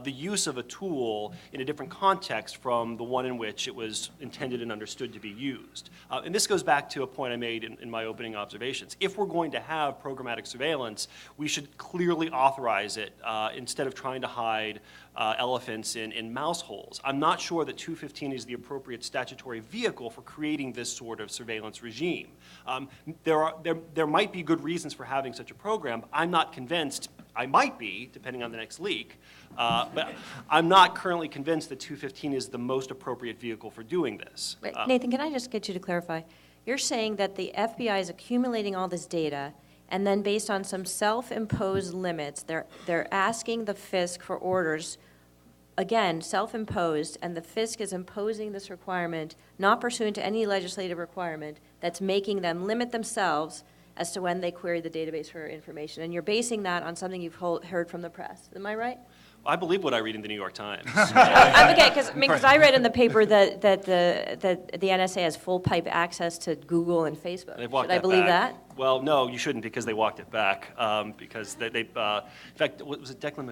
the use of a tool in a different context from the one in which it was intended and understood to be used. And this goes back to a point I made in my opening observations. If we're going to have programmatic surveillance, we should clearly authorize it instead of trying to hide elephants in mouse holes. I'm not sure that 215 is the appropriate statutory vehicle for creating this sort of surveillance regime. There might be good reasons for having such a program. I'm not convinced. I might be, depending on the next leak, but I'm not currently convinced that 215 is the most appropriate vehicle for doing this. Wait, Nathan, can I just get you to clarify? You're saying that the FBI is accumulating all this data, and then based on some self-imposed limits, they're asking the FISC for orders, again, self-imposed, and the FISC is imposing this requirement, not pursuant to any legislative requirement, that's making them limit themselves as to when they query the database for information. And you're basing that on something you've heard from the press. Am I right? I believe what I read in the New York Times. Okay, because I read in the paper that the NSA has full pipe access to Google and Facebook. They've walked Should I that believe back. that? Well, no, you shouldn't, because they walked it back. Because in fact, what was it, Declan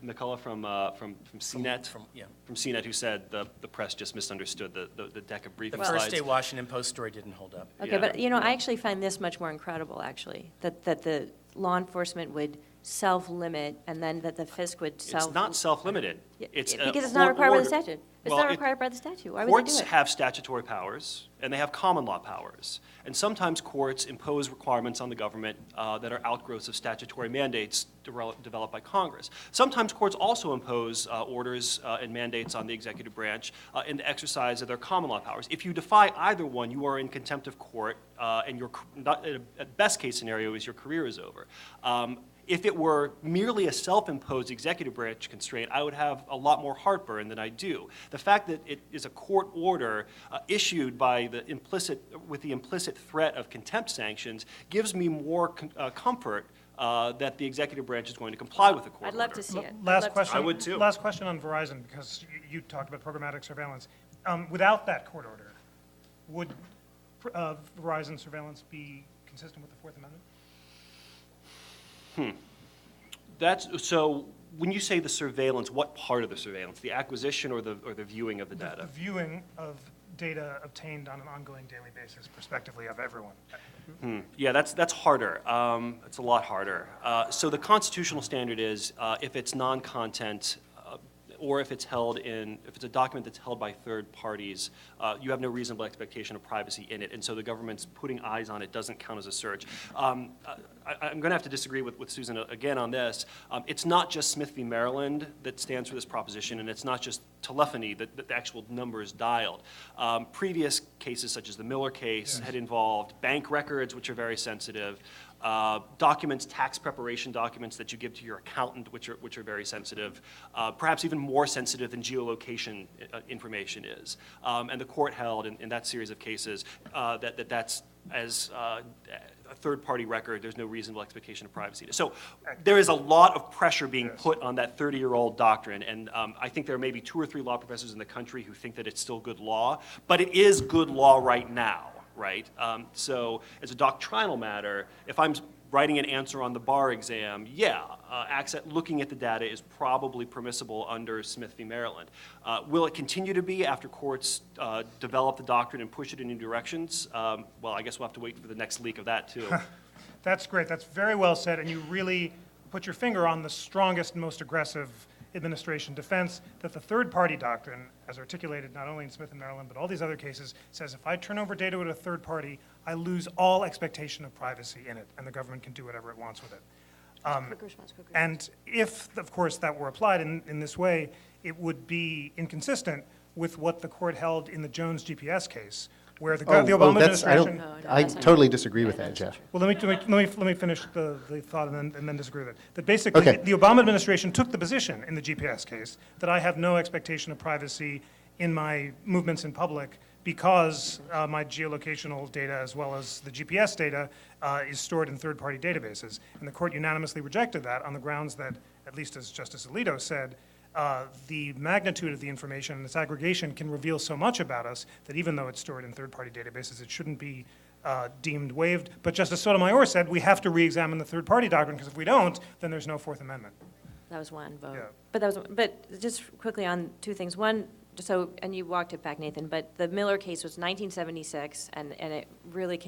McCullough from CNET? From CNET, who said the press just misunderstood the deck of briefing The slides. first day Washington Post story didn't hold up. Okay, Yeah. but I actually find this much more incredible, actually, that the law enforcement would self-limit and then that the FISC would self. It's not self-limited. It's a Because it's not court required by the order. statute. It's Well, not it- required by the statute. Why would they Courts do it? have statutory powers, and they have common law powers. And sometimes courts impose requirements on the government that are outgrowths of statutory mandates developed by Congress. Sometimes courts also impose orders and mandates on the executive branch in the exercise of their common law powers. If you defy either one, you are in contempt of court, and at best case scenario is your career is over. If it were merely a self-imposed executive branch constraint, I would have a lot more heartburn than I do. The fact that it is a court order issued by with the implicit threat of contempt sanctions gives me more comfort that the executive branch is going to comply with the court I'd love order. to see it. I'd Last love to question. see I it. would too. Last question on Verizon, because you talked about programmatic surveillance. Without that court order, would Verizon surveillance be consistent with the Fourth Amendment? So when you say the surveillance, what part of the surveillance? The acquisition or the viewing of the The data? viewing of data obtained on an ongoing daily basis, prospectively of everyone. Yeah, that's harder. It's a lot harder. So the constitutional standard is if it's non-content or if it's a document that's held by third parties, you have no reasonable expectation of privacy in it, and so the government's putting eyes on it doesn't count as a search. I'm going to have to disagree with Susan again on this. It's not just Smith v. Maryland that stands for this proposition, and it's not just telephony that the actual number is dialed. Previous cases, such as the Miller case, had involved bank records, which are very sensitive, documents, tax preparation documents that you give to your accountant, which are very sensitive, perhaps even more sensitive than geolocation information is. And the court held in that series of cases that's as a third-party record, there's no reasonable expectation of privacy. So there is a lot of pressure being put on that 30-year-old doctrine, and I think there are maybe 2 or 3 law professors in the country who think that it's still good law, but it is good law right now. Right? So as a doctrinal matter, if I'm writing an answer on the bar exam, looking at the data is probably permissible under Smith v. Maryland. Will it continue to be after courts develop the doctrine and push it in new directions? Well, I guess we'll have to wait for the next leak of that, too. That's great. That's very well said, and you really put your finger on the strongest and most aggressive administration defense, that the third-party doctrine, as articulated not only in Smith and Maryland, but all these other cases, says if I turn over data to a third party, I lose all expectation of privacy in it, and the government can do whatever it wants with it. Quick response. And if, of course, that were applied in this way, it would be inconsistent with what the court held in the Jones GPS case, where the Obama administration... I totally disagree with that, Jeff. Well, let me finish the thought and then disagree with it. That basically, Okay. the Obama administration took the position in the GPS case that I have no expectation of privacy in my movements in public because my geolocational data, as well as the GPS data, is stored in third-party databases. And the court unanimously rejected that on the grounds that, at least as Justice Alito said, the magnitude of the information and its aggregation can reveal so much about us that even though it's stored in third-party databases, it shouldn't be deemed waived. But Justice Sotomayor said we have to re-examine the third-party doctrine, because if we don't, then there's no Fourth Amendment. That was one vote. Yeah. But just quickly on 2 things. One, and you walked it back, Nathan, but the Miller case was 1976, and it really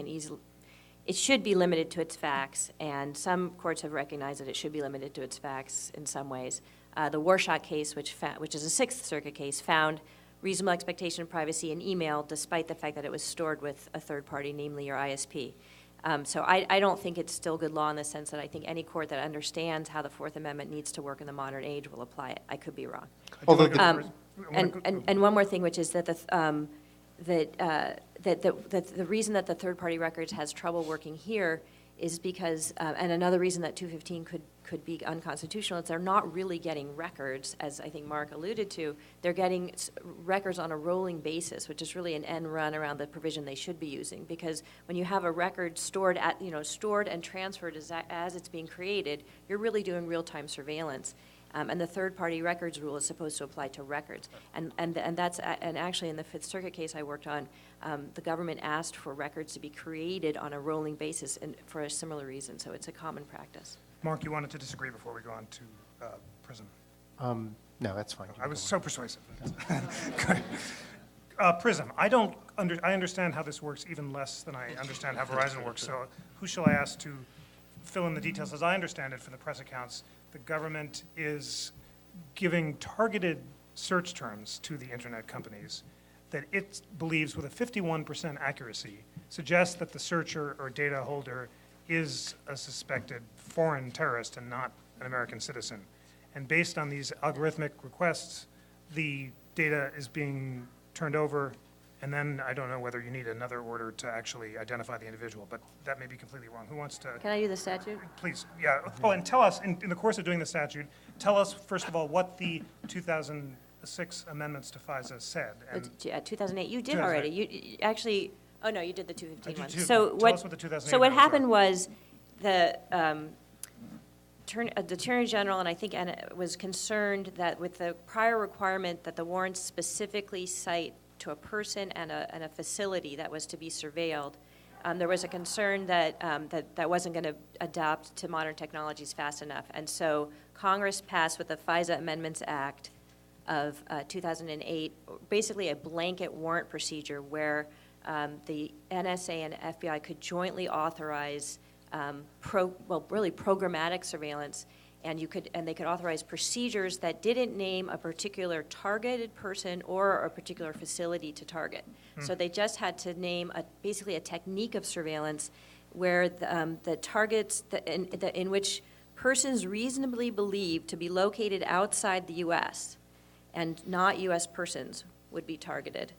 it should be limited to its facts, and some courts have recognized that it should be limited to its facts in some ways. The Warshak case, which is a Sixth Circuit case, found reasonable expectation of privacy in email despite the fact that it was stored with a third party, namely your ISP. So I don't think it's still good law in the sense that I think any court that understands how the Fourth Amendment needs to work in the modern age will apply it. I could be wrong. Although And one more thing, which is that the reason that the third-party records has trouble working here is because, and another reason that 215 could be unconstitutional, is they're not really getting records, as I think Mark alluded to. They're getting records on a rolling basis, which is really an end run around the provision they should be using. Because when you have a record stored and transferred as it's being created, you're really doing real-time surveillance. And the third-party records rule is supposed to apply to records. And actually in the Fifth Circuit case I worked on, the government asked for records to be created on a rolling basis and for a similar reason. So it's a common practice. Mark, you wanted to disagree before we go on to PRISM. No, that's fine. I was so persuasive. Good. PRISM. I understand how this works even less than I understand how Verizon works. So who shall I ask to fill in the details? As I understand it from the press accounts, the government is giving targeted search terms to the internet companies that it believes with a 51% accuracy suggests that the searcher or data holder is a suspected foreign terrorist and not an American citizen. And based on these algorithmic requests, the data is being turned over And then I don't know whether you need another order to actually identify the individual, but that may be completely wrong. Who wants to? Can I do the statute? Please, yeah. Oh, and tell us, in the course of doing the statute, tell us, first of all, what the 2006 amendments to FISA said. And 2008, you did 2008. already. You actually, oh, no, you did the 215 I one. did too. So Tell what? us what the 2008 So what amendments are. happened was the the Attorney General, and I think Anna, was concerned that with the prior requirement that the warrants specifically cite to a person and a facility that was to be surveilled, there was a concern that that wasn't going to adapt to modern technologies fast enough. And so Congress passed with the FISA Amendments Act of 2008, basically a blanket warrant procedure where the NSA and FBI could jointly authorize really programmatic surveillance, and they could authorize procedures that didn't name a particular targeted person or a particular facility to target. So they just had to name basically a technique of surveillance where the targets in which persons reasonably believed to be located outside the U.S. and not U.S. persons would be targeted.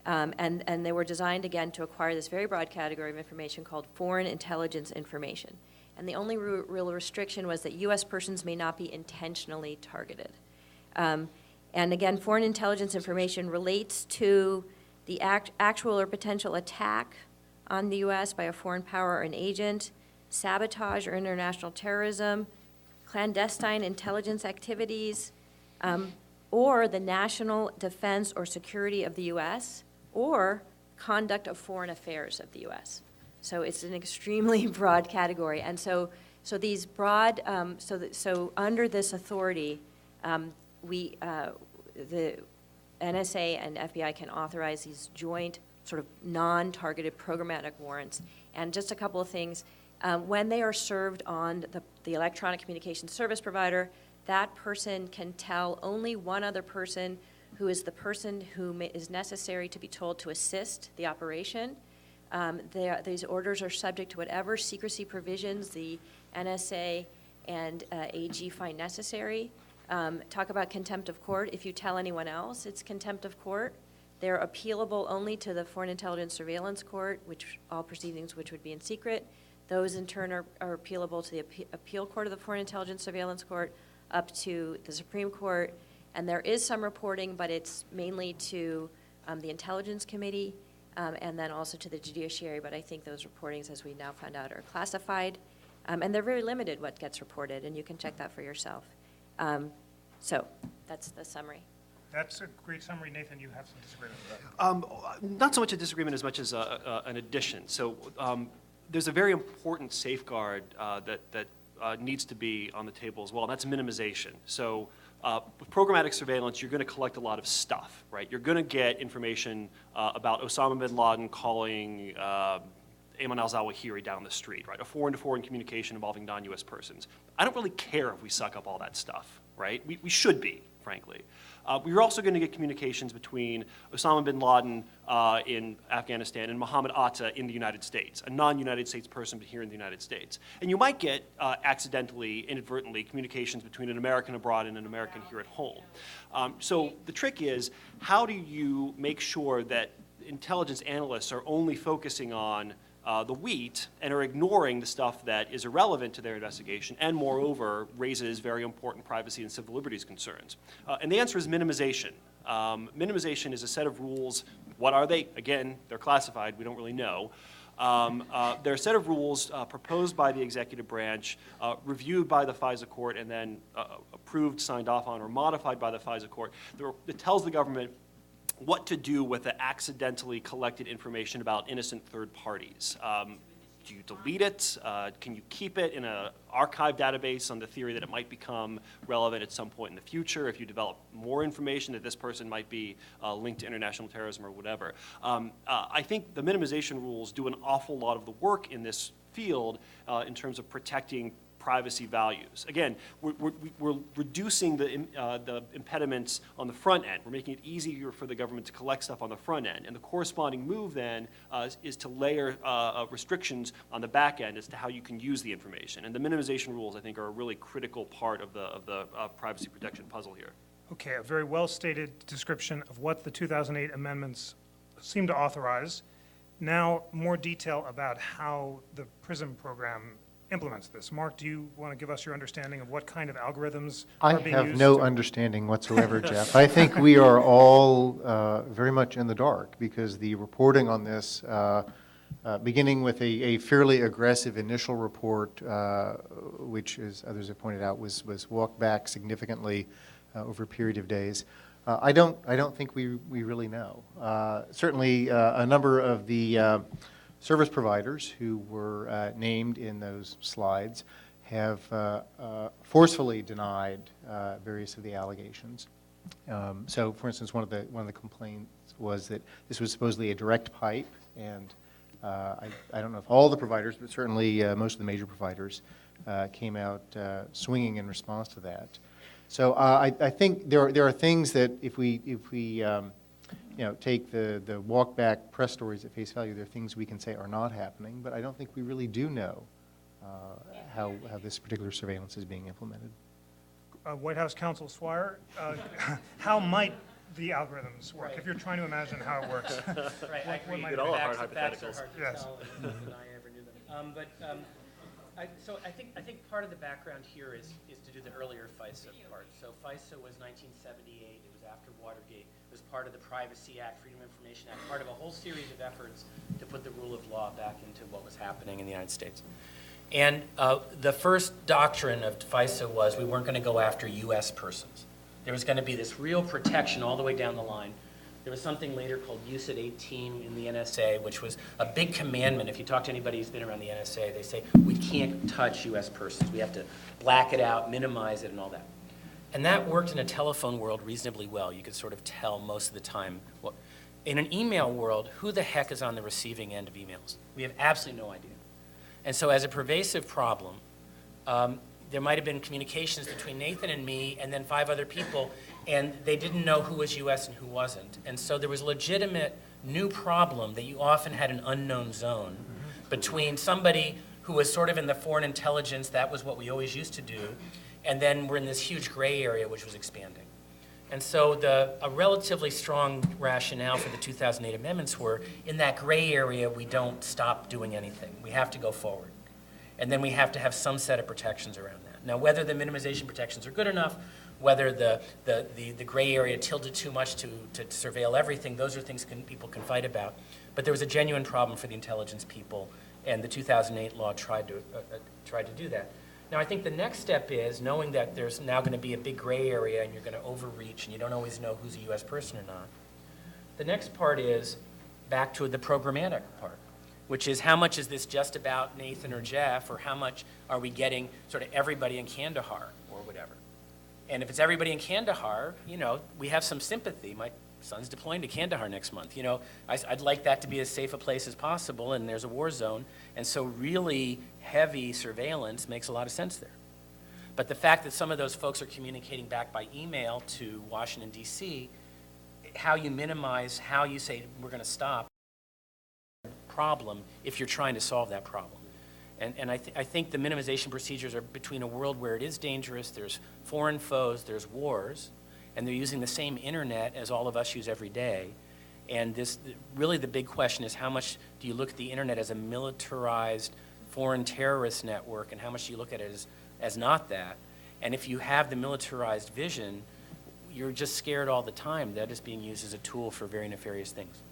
And they were designed, again, to acquire this very broad category of information called foreign intelligence information. And the only real restriction was that U.S. persons may not be intentionally targeted. And again, foreign intelligence information relates to the actual or potential attack on the U.S. by a foreign power or an agent, sabotage or international terrorism, clandestine intelligence activities, or the national defense or security of the U.S., or conduct of foreign affairs of the U.S. So it's an extremely broad category. And so these broad, so under this authority, the NSA and FBI can authorize these joint sort of non-targeted programmatic warrants. And just a couple of things, when they are served on the electronic communication service provider, that person can tell only one other person who is the person who is necessary to be told to assist the operation. These orders are subject to whatever secrecy provisions the NSA and AG find necessary. Talk about contempt of court. If you tell anyone else, it's contempt of court. They're appealable only to the Foreign Intelligence Surveillance Court, all proceedings which would be in secret. Those in turn are appealable to the appeal court of the Foreign Intelligence Surveillance Court, up to the Supreme Court. And there is some reporting, but it's mainly to the Intelligence Committee and then also to the judiciary. But I think those reportings, as we now find out, are classified. And they're very limited what gets reported, and you can check that for yourself. So that's the summary. That's a great summary. Nathan, you have some disagreement with that. Not so much a disagreement as much as an addition. So there's a very important safeguard that needs to be on the table as well, and that's minimization. So with programmatic surveillance, you're going to collect a lot of stuff, right? You're going to get information about Osama bin Laden calling Ayman al-Zawahiri down the street, right? A foreign-to-foreign communication involving non-U.S. persons. I don't really care if we suck up all that stuff, right? We should be, frankly. We're also going to get communications between Osama bin Laden in Afghanistan and Mohammed Atta in the United States, a non-United States person but here in the United States. And you might get accidentally, inadvertently, communications between an American abroad and an American here at home. So the trick is, how do you make sure that intelligence analysts are only focusing on the wheat and are ignoring the stuff that is irrelevant to their investigation and, moreover, raises very important privacy and civil liberties concerns? And the answer is minimization. Minimization is a set of rules. What are they? Again, they're classified. We don't really know. They're a set of rules proposed by the executive branch, reviewed by the FISA court, and then approved, signed off on, or modified by the FISA court that tells the government what to do with the accidentally collected information about innocent third parties. Do you delete it? Can you keep it in an archive database on the theory that it might become relevant at some point in the future if you develop more information that this person might be linked to international terrorism or whatever? I think the minimization rules do an awful lot of the work in this field in terms of protecting privacy values. Again, we're reducing the impediments on the front end. We're making it easier for the government to collect stuff on the front end. And the corresponding move then is to layer restrictions on the back end as to how you can use the information. And the minimization rules, I think, are a really critical part of the privacy protection puzzle here. Okay, a very well-stated description of what the 2008 amendments seem to authorize. Now, more detail about how the PRISM program implements this. Mark, do you want to give us your understanding of what kind of algorithms I are being used? have no understanding whatsoever, Jeff. I think we are all very much in the dark because the reporting on this, beginning with a fairly aggressive initial report, which, as others have pointed out, was walked back significantly over a period of days. I don't think we really know. Certainly, a number of the service providers who were named in those slides have forcefully denied various of the allegations. So, for instance, one of the complaints was that this was supposedly a direct pipe, and I don't know if all the providers, but certainly most of the major providers came out swinging in response to that. So I think there are things that if we take the walk back press stories at face value, there are things we can say are not happening, but I don't think we really do know how this particular surveillance is being implemented. White House counsel Swire, how might the algorithms work? If you're trying to imagine how it works. Right, I agree. might it all be? hard Facts are hypotheticals. hard to Yes. tell if I ever knew them. So I think part of the background here is to do the earlier FISA part. So FISA was 1978. It was after Watergate. It was part of the Privacy Act, Freedom of Information Act, part of a whole series of efforts to put the rule of law back into what was happening in the United States. And the first doctrine of FISA was we weren't going to go after U.S. persons. There was going to be this real protection all the way down the line. There was something later called UCIT 18 in the NSA, which was a big commandment. If you talk to anybody who's been around the NSA, they say, we can't touch U.S. persons. We have to black it out, minimize it, and all that. And that worked in a telephone world reasonably well. You could sort of tell most of the time. In an email world, who the heck is on the receiving end of emails? We have absolutely no idea. And so as a pervasive problem, there might have been communications between Nathan and me and then 5 other people, and they didn't know who was U.S. and who wasn't. And so there was a legitimate new problem that you often had an unknown zone between somebody who was sort of in the foreign intelligence, that was what we always used to do, and then we're in this huge gray area which was expanding. And so a relatively strong rationale for the 2008 amendments were, in that gray area, we don't stop doing anything. We have to go forward. And then we have to have some set of protections around that. Now, whether the minimization protections are good enough, whether the gray area tilted too much to surveil everything, those are things people can fight about. But there was a genuine problem for the intelligence people, and the 2008 law tried to do that. Now, I think the next step is knowing that there's now going to be a big gray area and you're going to overreach and you don't always know who's a U.S. person or not. The next part is back to the programmatic part, which is how much is this just about Nathan or Jeff, or how much are we getting sort of everybody in Kandahar or whatever. And if it's everybody in Kandahar, we have some sympathy. My son's deploying to Kandahar next month. I'd like that to be as safe a place as possible, and there's a war zone. And so really heavy surveillance makes a lot of sense there. But the fact that some of those folks are communicating back by email to Washington, D.C., how you minimize, how you say we're going to stop problem if you're trying to solve that problem. And I think the minimization procedures are between a world where it is dangerous, there's foreign foes, there's wars, and they're using the same internet as all of us use every day. And really the big question is, how much do you look at the internet as a militarized foreign terrorist network, and how much do you look at it as not that? And if you have the militarized vision, you're just scared all the time that it's being used as a tool for very nefarious things.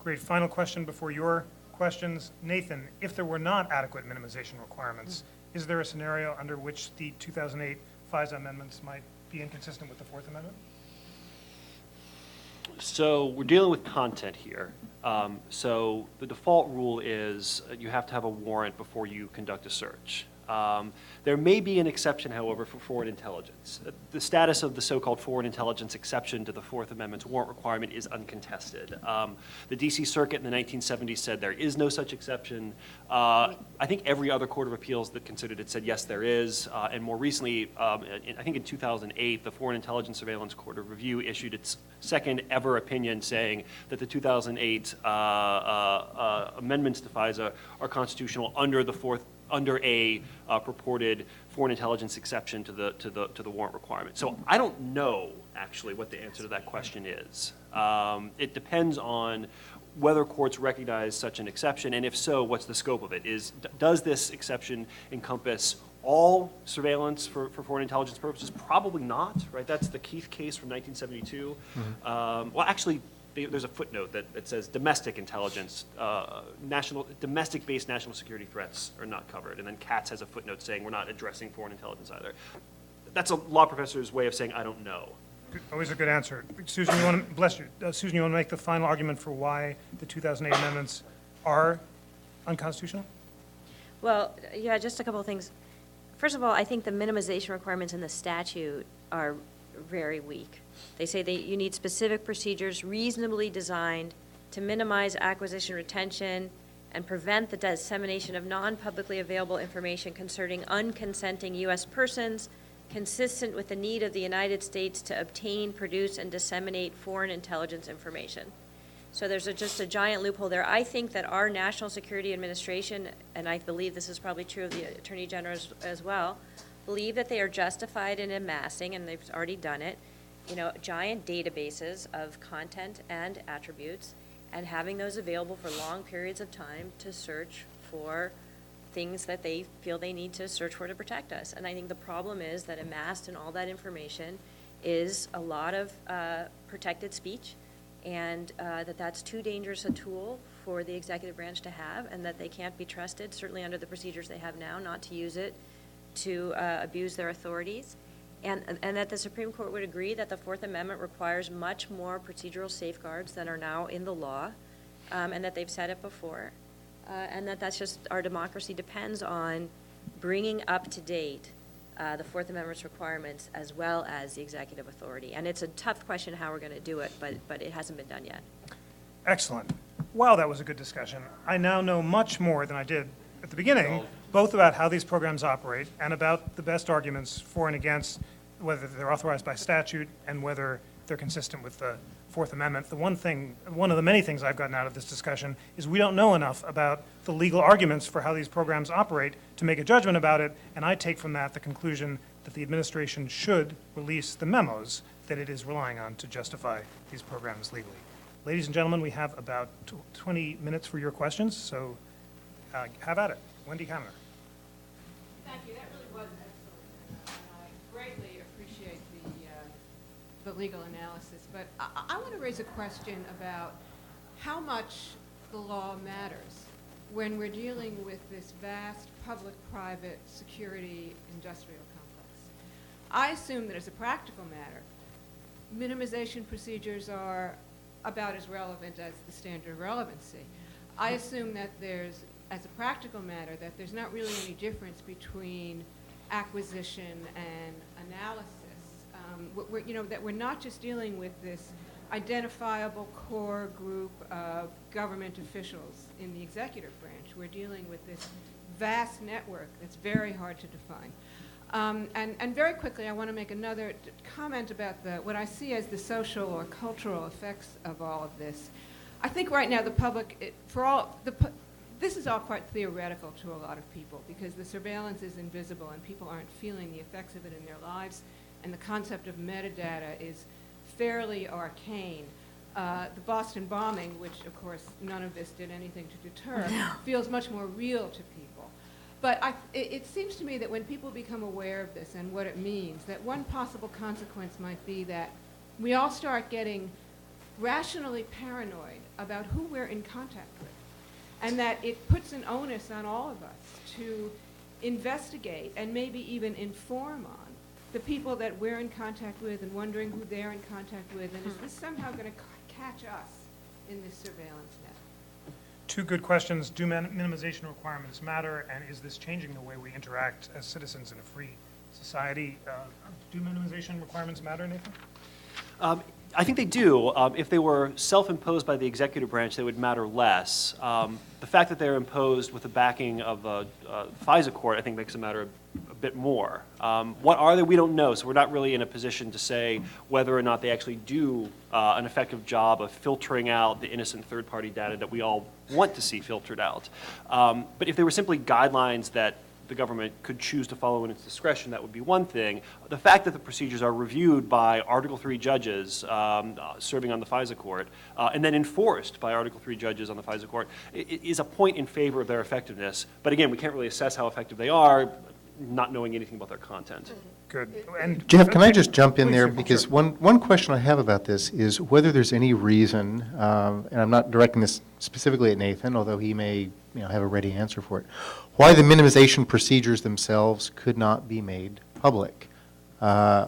Great. Final question before your questions. Nathan, if there were not adequate minimization requirements, is there a scenario under which the 2008 FISA amendments might be inconsistent with the Fourth Amendment? So we're dealing with content here. So the default rule is you have to have a warrant before you conduct a search. There may be an exception, however, for foreign intelligence. The status of the so-called foreign intelligence exception to the Fourth Amendment's warrant requirement is uncontested. The D.C. Circuit in the 1970s said there is no such exception. I think every other court of appeals that considered it said yes, there is. And more recently, I think in 2008, the Foreign Intelligence Surveillance Court of Review issued its second ever opinion saying that the 2008 amendments to FISA are constitutional under a purported foreign intelligence exception to the warrant requirement. So I don't know actually what the answer to that question is. It depends on whether courts recognize such an exception, and if so, what's the scope of it? Does this exception encompass all surveillance for foreign intelligence purposes? Probably not, right? That's the Keith case from 1972. Well, actually, there's a footnote that says domestic intelligence, domestic-based national security threats are not covered. And then Katz has a footnote saying we're not addressing foreign intelligence either. That's a law professor's way of saying I don't know. Always a good answer. Susan, you want to, bless you, Susan, you want to make the final argument for why the 2008 amendments are unconstitutional? Well, yeah, just a couple of things. First of all, I think the minimization requirements in the statute are very weak. They say that you need specific procedures reasonably designed to minimize acquisition, retention, and prevent the dissemination of non-publicly available information concerning unconsenting U.S. persons, consistent with the need of the United States to obtain, produce, and disseminate foreign intelligence information. So there's just a giant loophole there. I think that our National Security Administration, and I believe this is probably true of the Attorney General as well, believe that they are justified in amassing, and they've already done it, giant databases of content and attributes, and having those available for long periods of time to search for things that they feel they need to search for to protect us. And I think the problem is that amassed in all that information is a lot of protected speech, and that's too dangerous a tool for the executive branch to have, and that they can't be trusted, certainly under the procedures they have now, not to use it to abuse their authorities. And that the Supreme Court would agree that the Fourth Amendment requires much more procedural safeguards than are now in the law, and that they've said it before. And that's just, our democracy depends on bringing up to date the Fourth Amendment's requirements as well as the executive authority. And it's a tough question how we're going to do it, but it hasn't been done yet. Excellent. Wow, that was a good discussion. I now know much more than I did at the beginning, both about how these programs operate and about the best arguments for and against, whether they're authorized by statute and whether they're consistent with the Fourth Amendment. One of the many things I've gotten out of this discussion is we don't know enough about the legal arguments for how these programs operate to make a judgment about it, and I take from that the conclusion that the administration should release the memos that it is relying on to justify these programs legally. Ladies and gentlemen, we have about 20 minutes for your questions, so have at it. Wendy Kaminer. Thank you. That really was excellent. And I greatly appreciate the legal analysis. But I want to raise a question about how much the law matters when we're dealing with this vast public-private security industrial complex. I assume that as a practical matter, minimization procedures are about as relevant as the standard of relevancy. I assume that there's, as a practical matter, that there's not really any difference between acquisition and analysis. That we're not just dealing with this identifiable core group of government officials in the executive branch. We're dealing with this vast network that's very hard to define. And very quickly, I want to make another comment about what I see as the social or cultural effects of all of this. I think right now the public, this is all quite theoretical to a lot of people because the surveillance is invisible and people aren't feeling the effects of it in their lives, and the concept of metadata is fairly arcane. The Boston bombing, which of course none of this did anything to deter, feels much more real to people. But it seems to me that when people become aware of this and what it means, that one possible consequence might be that we all start getting rationally paranoid about who we're in contact with, and that it puts an onus on all of us to investigate and maybe even inform on the people that we're in contact with and wondering who they're in contact with, and is this somehow going to catch us in this surveillance net? Two good questions. Do minimization requirements matter, and is this changing the way we interact as citizens in a free society? Do minimization requirements matter, Nathan? I think they do. If they were self-imposed by the executive branch, they would matter less. The fact that they're imposed with the backing of the FISA court, I think, makes it matter a bit more. What are they? We don't know, so we're not really in a position to say whether or not they actually do an effective job of filtering out the innocent third-party data that we all want to see filtered out. But if they were simply guidelines that the government could choose to follow in its discretion, that would be one thing. The fact that the procedures are reviewed by Article III judges serving on the FISA court, and then enforced by Article III judges on the FISA court, is a point in favor of their effectiveness. But again, we can't really assess how effective they are, not knowing anything about their content. Good. And Jeff, can I just jump in Please there? do. Because Sure. one question I have about this is whether there's any reason, and I'm not directing this specifically at Nathan, although he may have a ready answer for it, why the minimization procedures themselves could not be made public.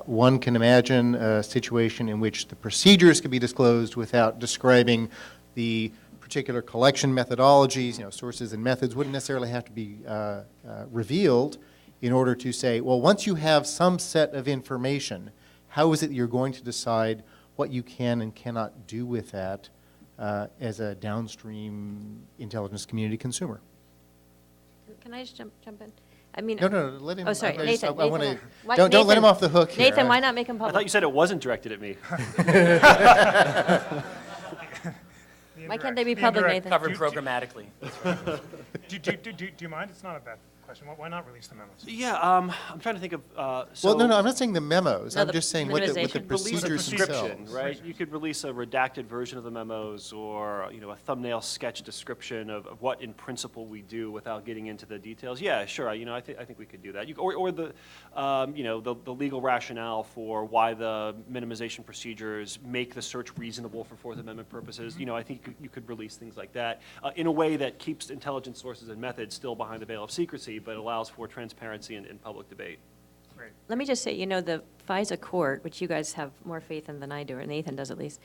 One can imagine a situation in which the procedures could be disclosed without describing the particular collection methodologies, sources and methods wouldn't necessarily have to be revealed in order to say, well, once you have some set of information, how is it you're going to decide what you can and cannot do with that as a downstream intelligence community consumer? Can I just jump in? I mean. No, let him. Oh, sorry, I just- Nathan. I wanna- Nathan, why- don't let him Nathan, off the hook here. Nathan, why not make him I public? thought you said it wasn't directed at me. Why can't they be The public, indirect- Nathan? Covered programmatically. Do you mind? It's not a bad question. Why not release the memos? Yeah, I'm trying to think of, so. Well, no, I'm not saying the memos. No, I'm the just saying what the minimization. Release a procedures description, themselves. right? You could release a redacted version of the memos or, a thumbnail sketch description of what in principle we do without getting into the details. Yeah, sure, I think we could do that. Or the, the legal rationale for why the minimization procedures make the search reasonable for Fourth Amendment purposes. I think you could release things like that in a way that keeps intelligence sources and methods still behind the veil of secrecy, but allows for transparency and public debate. Great. Let me just say, the FISA court, which you guys have more faith in than I do, or Nathan does at least,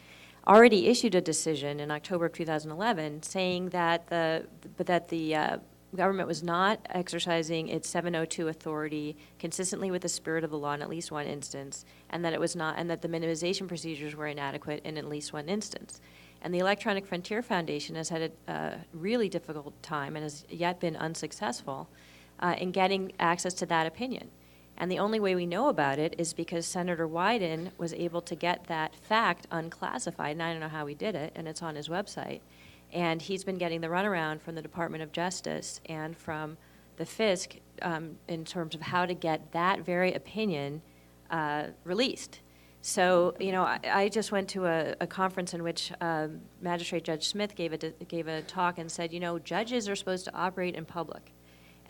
already issued a decision in October of 2011 saying that the government was not exercising its 702 authority consistently with the spirit of the law in at least one instance, and that it was not, and that the minimization procedures were inadequate in at least one instance. And the Electronic Frontier Foundation has had a really difficult time and has yet been unsuccessful in getting access to that opinion. And the only way we know about it is because Senator Wyden was able to get that fact unclassified, and I don't know how he did it, and it's on his website. And he's been getting the runaround from the Department of Justice and from the FISC in terms of how to get that very opinion released. So, I just went to a conference in which Magistrate Judge Smith gave a talk and said, judges are supposed to operate in public.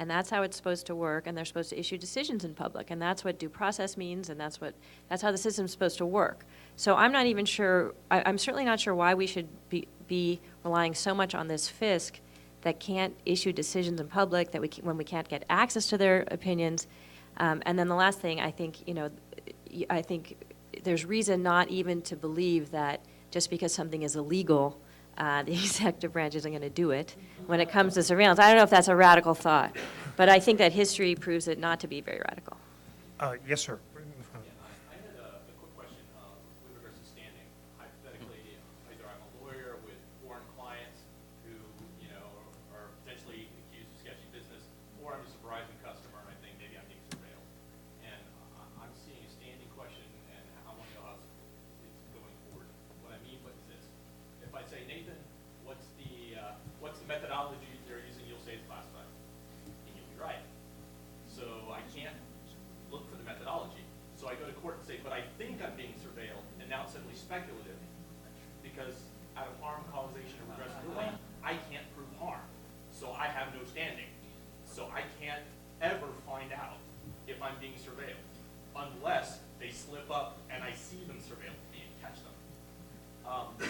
And that's how it's supposed to work, and they're supposed to issue decisions in public, and that's what due process means, and that's how the system's supposed to work. So I'm not even sure, I'm certainly not sure why we should be relying so much on this FISC that can't issue decisions in public, when we can't get access to their opinions. And then the last thing, I think there's reason not even to believe that just because something is illegal, the executive branch isn't going to do it when it comes to surveillance. I don't know if that's a radical thought, but I think that history proves it not to be very radical. Yes, sir. I had a quick question with regards to standing. Hypothetically, either I'm a lawyer with foreign clients who, are potentially accused of sketchy business, or I'm just a Verizon customer and I think maybe I'm being surveilled. And I'm seeing a standing question, and I want to know how it's going forward. What I mean is this: if I say, Nathan, what's the methodology they're using? You'll say it's classified, and you'll be right. So I can't look for the methodology. So I go to court and say, but I think I'm being surveilled, and now it's suddenly speculative, because out of harm, causation, or redressability, I can't prove harm. So I have no standing. So I can't ever find out if I'm being surveilled, unless they slip up and I see them surveil me and catch them.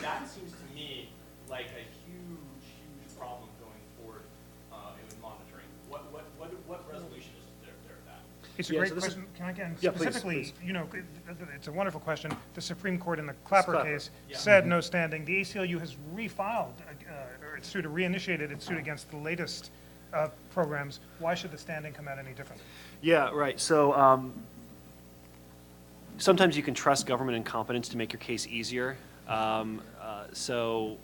That seems to me like a huge, huge problem going forward in monitoring. What resolution is there of that? It's a Yeah, great so this is- question. Can I get in Yeah, please, specifically, please. it's a wonderful question. The Supreme Court in the Clapper Clapper, case yeah. said no standing. The ACLU has refiled, or its suit, reinitiated its suit against the latest programs. Why should the standing come out any different? Yeah, right. So sometimes you can trust government incompetence to make your case easier. So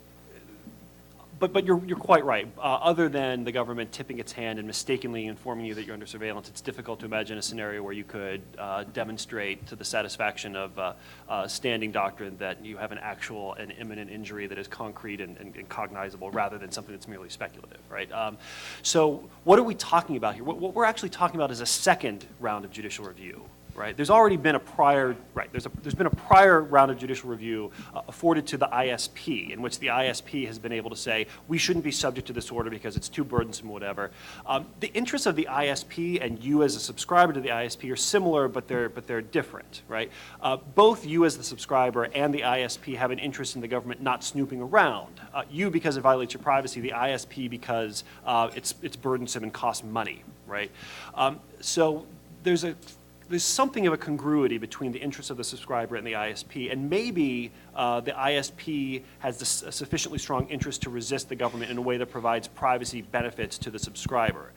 But you're quite right. Other than the government tipping its hand and mistakenly informing you that you're under surveillance, it's difficult to imagine a scenario where you could demonstrate to the satisfaction of standing doctrine that you have an actual and imminent injury that is concrete and cognizable rather than something that's merely speculative, right? So what are we talking about here? What we're actually talking about is a second round of judicial review. Right, there's already been a prior, there's been a prior round of judicial review afforded to the ISP, in which the ISP has been able to say, we shouldn't be subject to this order because it's too burdensome, whatever. The interests of the ISP and you as a subscriber to the ISP are similar, but they're different, right? Both you as the subscriber and the ISP have an interest in the government not snooping around. You because it violates your privacy, the ISP because it's burdensome and costs money, right? So there's something of a congruity between the interests of the subscriber and the ISP, and maybe the ISP has a sufficiently strong interest to resist the government in a way that provides privacy benefits to the subscriber.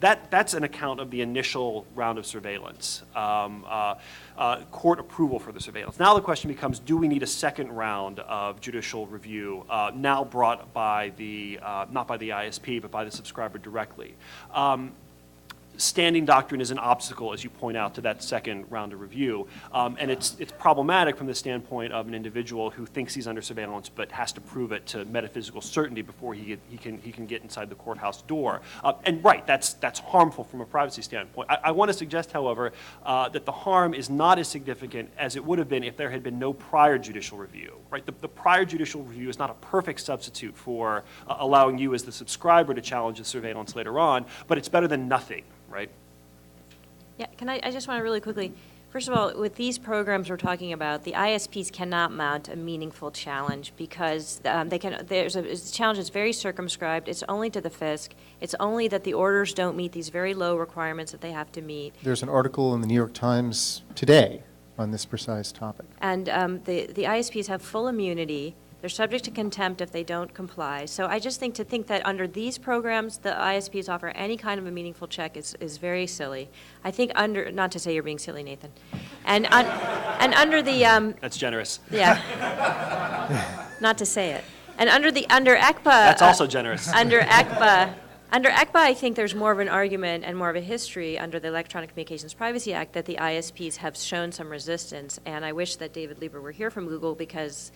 That's an account of the initial round of surveillance, court approval for the surveillance. Now the question becomes, do we need a second round of judicial review, now brought by the, not by the ISP, but by the subscriber directly? Standing doctrine is an obstacle, as you point out, to that second round of review. And it's problematic from the standpoint of an individual who thinks he's under surveillance but has to prove it to metaphysical certainty before he can get inside the courthouse door. And right, that's harmful from a privacy standpoint. I want to suggest, however, that the harm is not as significant as it would have been if there had been no prior judicial review. Right? The prior judicial review is not a perfect substitute for allowing you as the subscriber to challenge the surveillance later on, but it's better than nothing. Right? Yeah, I just want to really quickly, first of all, with these programs we're talking about, the ISPs cannot mount a meaningful challenge because there's a challenge that's very circumscribed. It's only to the FISC. It's only that the orders don't meet these very low requirements that they have to meet. There's an article in the New York Times today on this precise topic. And the ISPs have full immunity. They're subject to contempt if they don't comply. So I just think that under these programs, the ISPs offer any kind of a meaningful check is very silly. I think not to say you're being silly, Nathan. And under the... That's generous. Yeah. Not to say it. And under ECPA... That's also generous. Under ECPA, I think there's more of an argument and more of a history under the Electronic Communications Privacy Act that the ISPs have shown some resistance. And I wish that David Lieber were here from Google because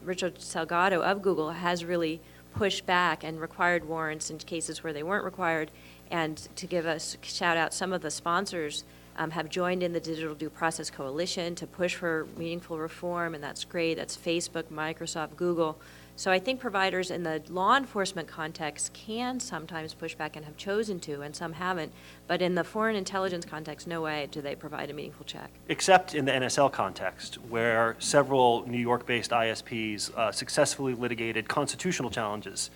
Richard Salgado of Google has really pushed back and required warrants in cases where they weren't required. And to give us shout out, some of the sponsors have joined in the Digital Due Process Coalition to push for meaningful reform, and that's great. That's Facebook, Microsoft, Google. So I think providers in the law enforcement context can sometimes push back and have chosen to, and some haven't. But in the foreign intelligence context, no way do they provide a meaningful check. Except in the NSL context, where several New York-based ISPs successfully litigated constitutional challenges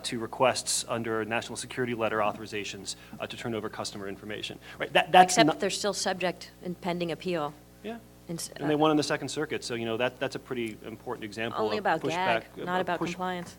to requests under national security letter authorizations to turn over customer information. Right? That's Except they're still subject in pending appeal. Yeah. And they won in the Second Circuit, so that's a pretty important example Only of about pushback. gag, not about compliance.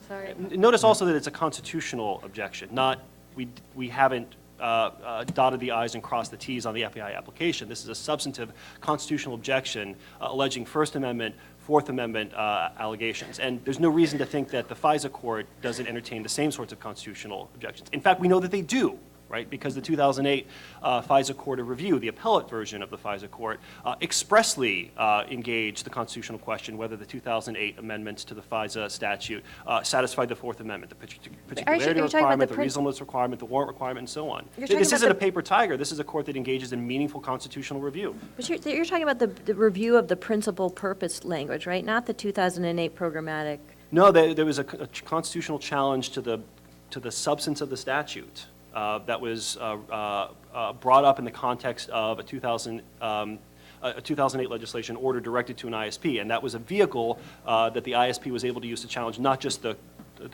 Sorry. Notice also that it's a constitutional objection, not we haven't dotted the I's and crossed the T's on the FBI application. This is a substantive constitutional objection alleging First Amendment, Fourth Amendment allegations. And there's no reason to think that the FISA court doesn't entertain the same sorts of constitutional objections. In fact, we know that they do. Right, because the 2008 FISA Court of Review, the appellate version of the FISA Court, expressly engaged the constitutional question whether the 2008 amendments to the FISA statute satisfied the Fourth Amendment, the particularity requirement, the reasonableness requirement, the warrant requirement, and so on. This isn't a paper tiger. This is a court that engages in meaningful constitutional review. But you're talking about the review of the principal purpose language, right? Not the 2008 programmatic. No, there was a constitutional challenge to the substance of the statute. That was brought up in the context of a 2008 legislation order directed to an ISP, and that was a vehicle that the ISP was able to use to challenge not just the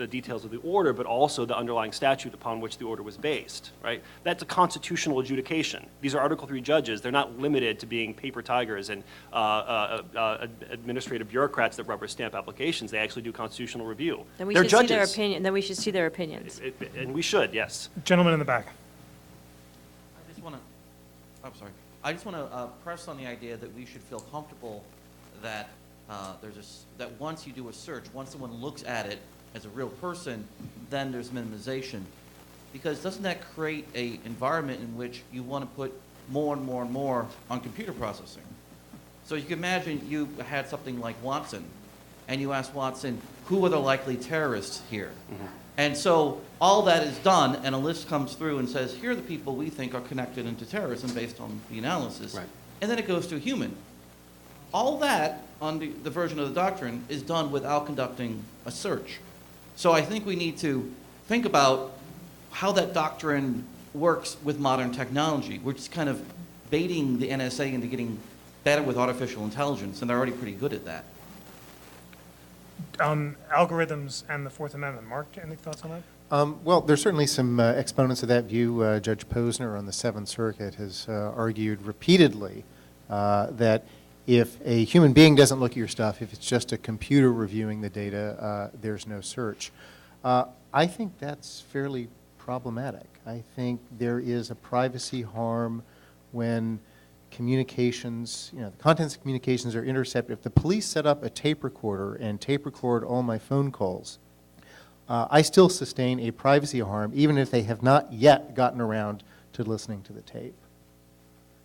details of the order, but also the underlying statute upon which the order was based, right? That's a constitutional adjudication. These are Article III judges. They're not limited to being paper tigers and administrative bureaucrats that rubber stamp applications. They actually do constitutional review. Then we They're should judges. see their opinion. Then we should see their opinions. And we should, yes. Gentleman in the back. I just want to press on the idea that we should feel comfortable that that once you do a search, once someone looks at it, as a real person, then there's minimization. Because doesn't that create a environment in which you want to put more and more and more on computer processing? So you can imagine you had something like Watson, and you asked Watson, who are the likely terrorists here? And so all that is done, and a list comes through and says, here are the people we think are connected into terrorism based on the analysis. Right. And then it goes to a human. All that on the version of the doctrine is done without conducting a search. So I think we need to think about how that doctrine works with modern technology. We're just kind of baiting the NSA into getting better with artificial intelligence, and they're already pretty good at that. Algorithms and the Fourth Amendment. Mark, any thoughts on that? Well, there's certainly some exponents of that view. Judge Posner on the Seventh Circuit has argued repeatedly that if a human being doesn't look at your stuff, if it's just a computer reviewing the data, there's no search. I think that's fairly problematic. I think there is a privacy harm when communications, the contents of communications are intercepted. If the police set up a tape recorder and tape record all my phone calls, I still sustain a privacy harm, even if they have not yet gotten around to listening to the tape.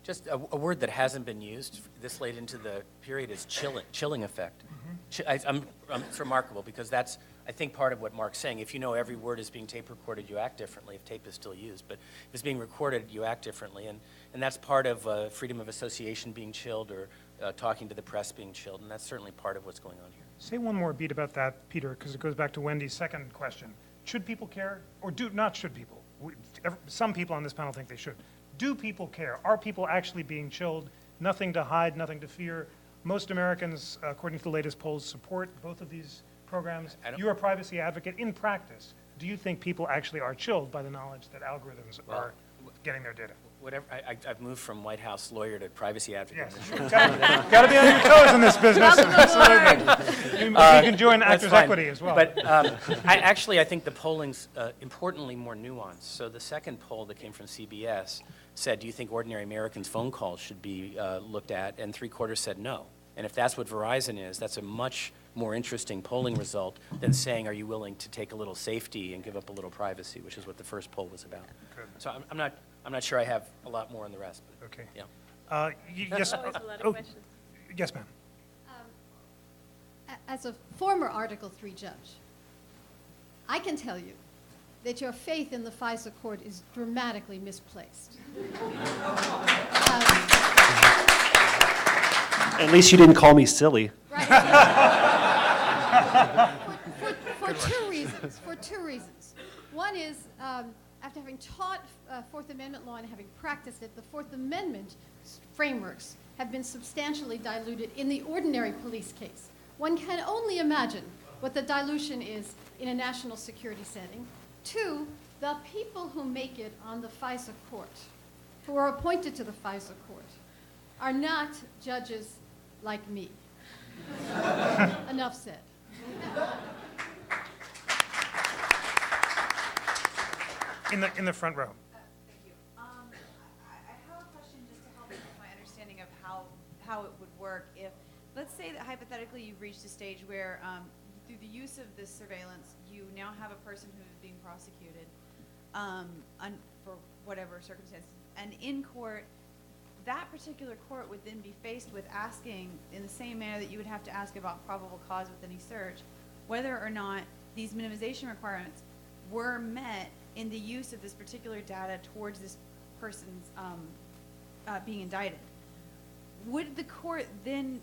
Just a word that hasn't been used this late into the period is chilling effect. It's remarkable because that's, I think, part of what Mark's saying. If you know every word is being tape recorded, you act differently if tape is still used. But if it's being recorded, you act differently. And that's part of freedom of association being chilled or talking to the press being chilled. And that's certainly part of what's going on here. Say one more beat about that, Peter, because it goes back to Wendy's second question. Should people care? Or not should people? Some people on this panel think they should. Do people care? Are people actually being chilled? Nothing to hide, nothing to fear. Most Americans, according to the latest polls, support both of these programs. You're a privacy advocate. In practice, do you think people actually are chilled by the knowledge that algorithms are getting their data? Whatever. I've moved from White House lawyer to privacy advocate. Yes. Got to be on your toes in this business. Absolutely. You can join Actors Equity as well. But I think the polling's importantly more nuanced. So the second poll that came from CBS said, do you think ordinary Americans' phone calls should be looked at? And 3/4 said no. And if that's what Verizon is, that's a much more interesting polling result than saying, are you willing to take a little safety and give up a little privacy, which is what the first poll was about. Good. So I'm not sure I have a lot more on the rest. But, Okay. yeah. Yes. Always a lot of questions. Yes, ma'am. As a former Article III judge, I can tell you that your faith in the FISA court is dramatically misplaced. At least you didn't call me silly. Right. For two reasons. One is, after having taught Fourth Amendment law and having practiced it, the Fourth Amendment frameworks have been substantially diluted in the ordinary police case. One can only imagine what the dilution is in a national security setting. Two, the people who make it on the FISA court, who are appointed to the FISA court, are not judges like me. Enough said. In the front row. Thank you. I have a question just to help me with my understanding of how it would work if, let's say that hypothetically you've reached a stage where through the use of this surveillance, you now have a person who is being prosecuted for whatever circumstances. And in court, that particular court would then be faced with asking, in the same manner that you would have to ask about probable cause with any search, whether or not these minimization requirements were met in the use of this particular data towards this person's being indicted. Would the court then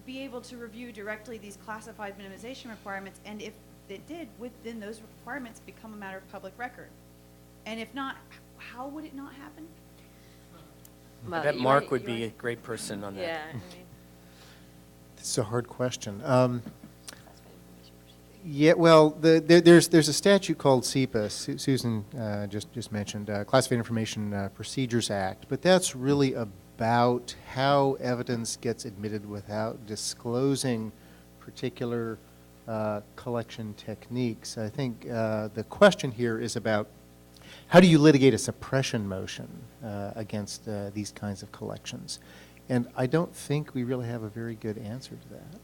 be able to review directly these classified minimization requirements? And if it did, would then those requirements become a matter of public record? And if not, how would it not happen? I bet Mark would be a great person on that. Yeah, This is a hard question. Yeah, well, there's a statute called CIPA, Susan just mentioned, Classified Information Procedures Act, but that's really about how evidence gets admitted without disclosing particular collection techniques. I think the question here is about how do you litigate a suppression motion against these kinds of collections? And I don't think we really have a very good answer to that.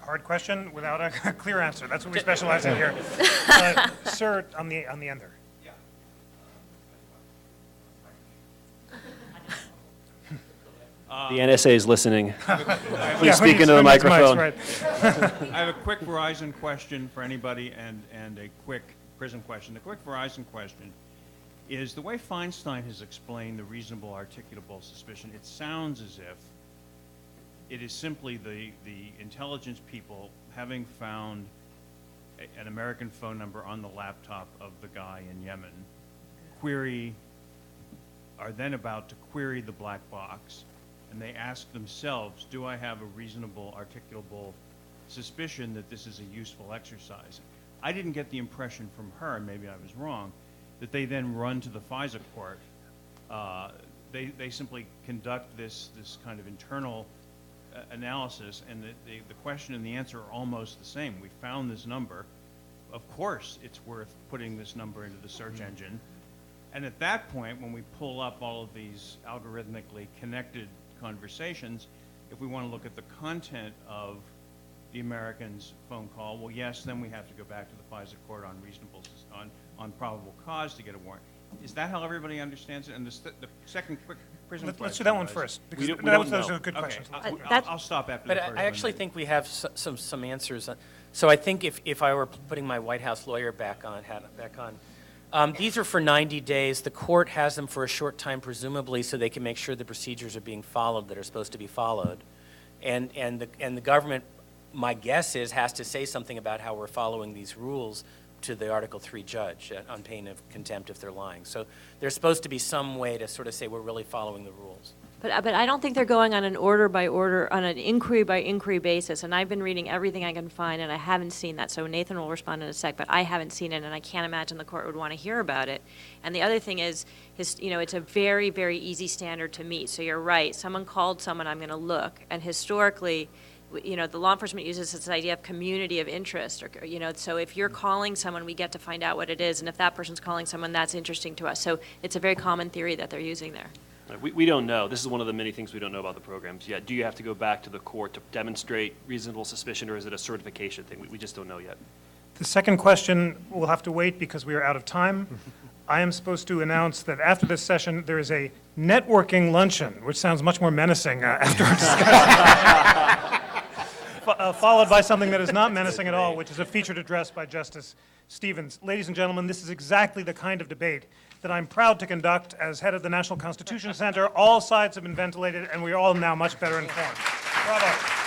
hard question without a clear answer. That's what we specialize in here. Sir, on the end there. The NSA is listening. Yeah, Please speak into the who needs mics, microphone. right. I have a quick Verizon question for anybody and a quick PRISM question. The quick Verizon question is the way Feinstein has explained the reasonable articulable suspicion, it sounds as if it is simply the intelligence people having found an American phone number on the laptop of the guy in Yemen, are then about to query the black box, and they ask themselves, do I have a reasonable articulable suspicion that this is a useful exercise? I didn't get the impression from her, and maybe I was wrong, that they then run to the FISA court. They simply conduct this kind of internal analysis, and the question and the answer are almost the same. We found this number. Of course, it's worth putting this number into the search engine. And at that point, when we pull up all of these algorithmically connected conversations, if we want to look at the content of the American's phone call, well, yes, then we have to go back to the FISA court on probable cause to get a warrant. Is that how everybody understands it? And the second quick PRISM question. Let's do that one was- first, We because don't those know. are good Okay, questions. I'll stop after But the first one. I actually think we have some answers. So I think if I were putting my White House lawyer hat on, these are for 90 days. The court has them for a short time, presumably, so they can make sure the procedures are being followed that are supposed to be followed. And the government, my guess is, has to say something about how we're following these rules to the Article 3 judge on pain of contempt if they're lying. So there's supposed to be some way to sort of say we're really following the rules. But I don't think they're going on an order by order, on an inquiry by inquiry basis. And I've been reading everything I can find, and I haven't seen that. So Nathan will respond in a sec, but I haven't seen it, and I can't imagine the court would want to hear about it. And the other thing is, it's a very, very easy standard to meet. So you're right. Someone called someone, I'm going to look. And historically, the law enforcement uses this idea of community of interest, so if you're calling someone, we get to find out what it is, and if that person's calling someone, that's interesting to us. So it's a very common theory that they're using there. We don't know. This is one of the many things we don't know about the programs yet. Do you have to go back to the court to demonstrate reasonable suspicion, or is it a certification thing? We just don't know yet. The second question will have to wait because we are out of time. I am supposed to announce that after this session, there is a networking luncheon, which sounds much more menacing after our discussion. Followed by something that is not menacing at all, which is a featured address by Justice Stevens. Ladies and gentlemen, this is exactly the kind of debate that I'm proud to conduct as head of the National Constitution Center. All sides have been ventilated, and we are all now much better informed. Bravo.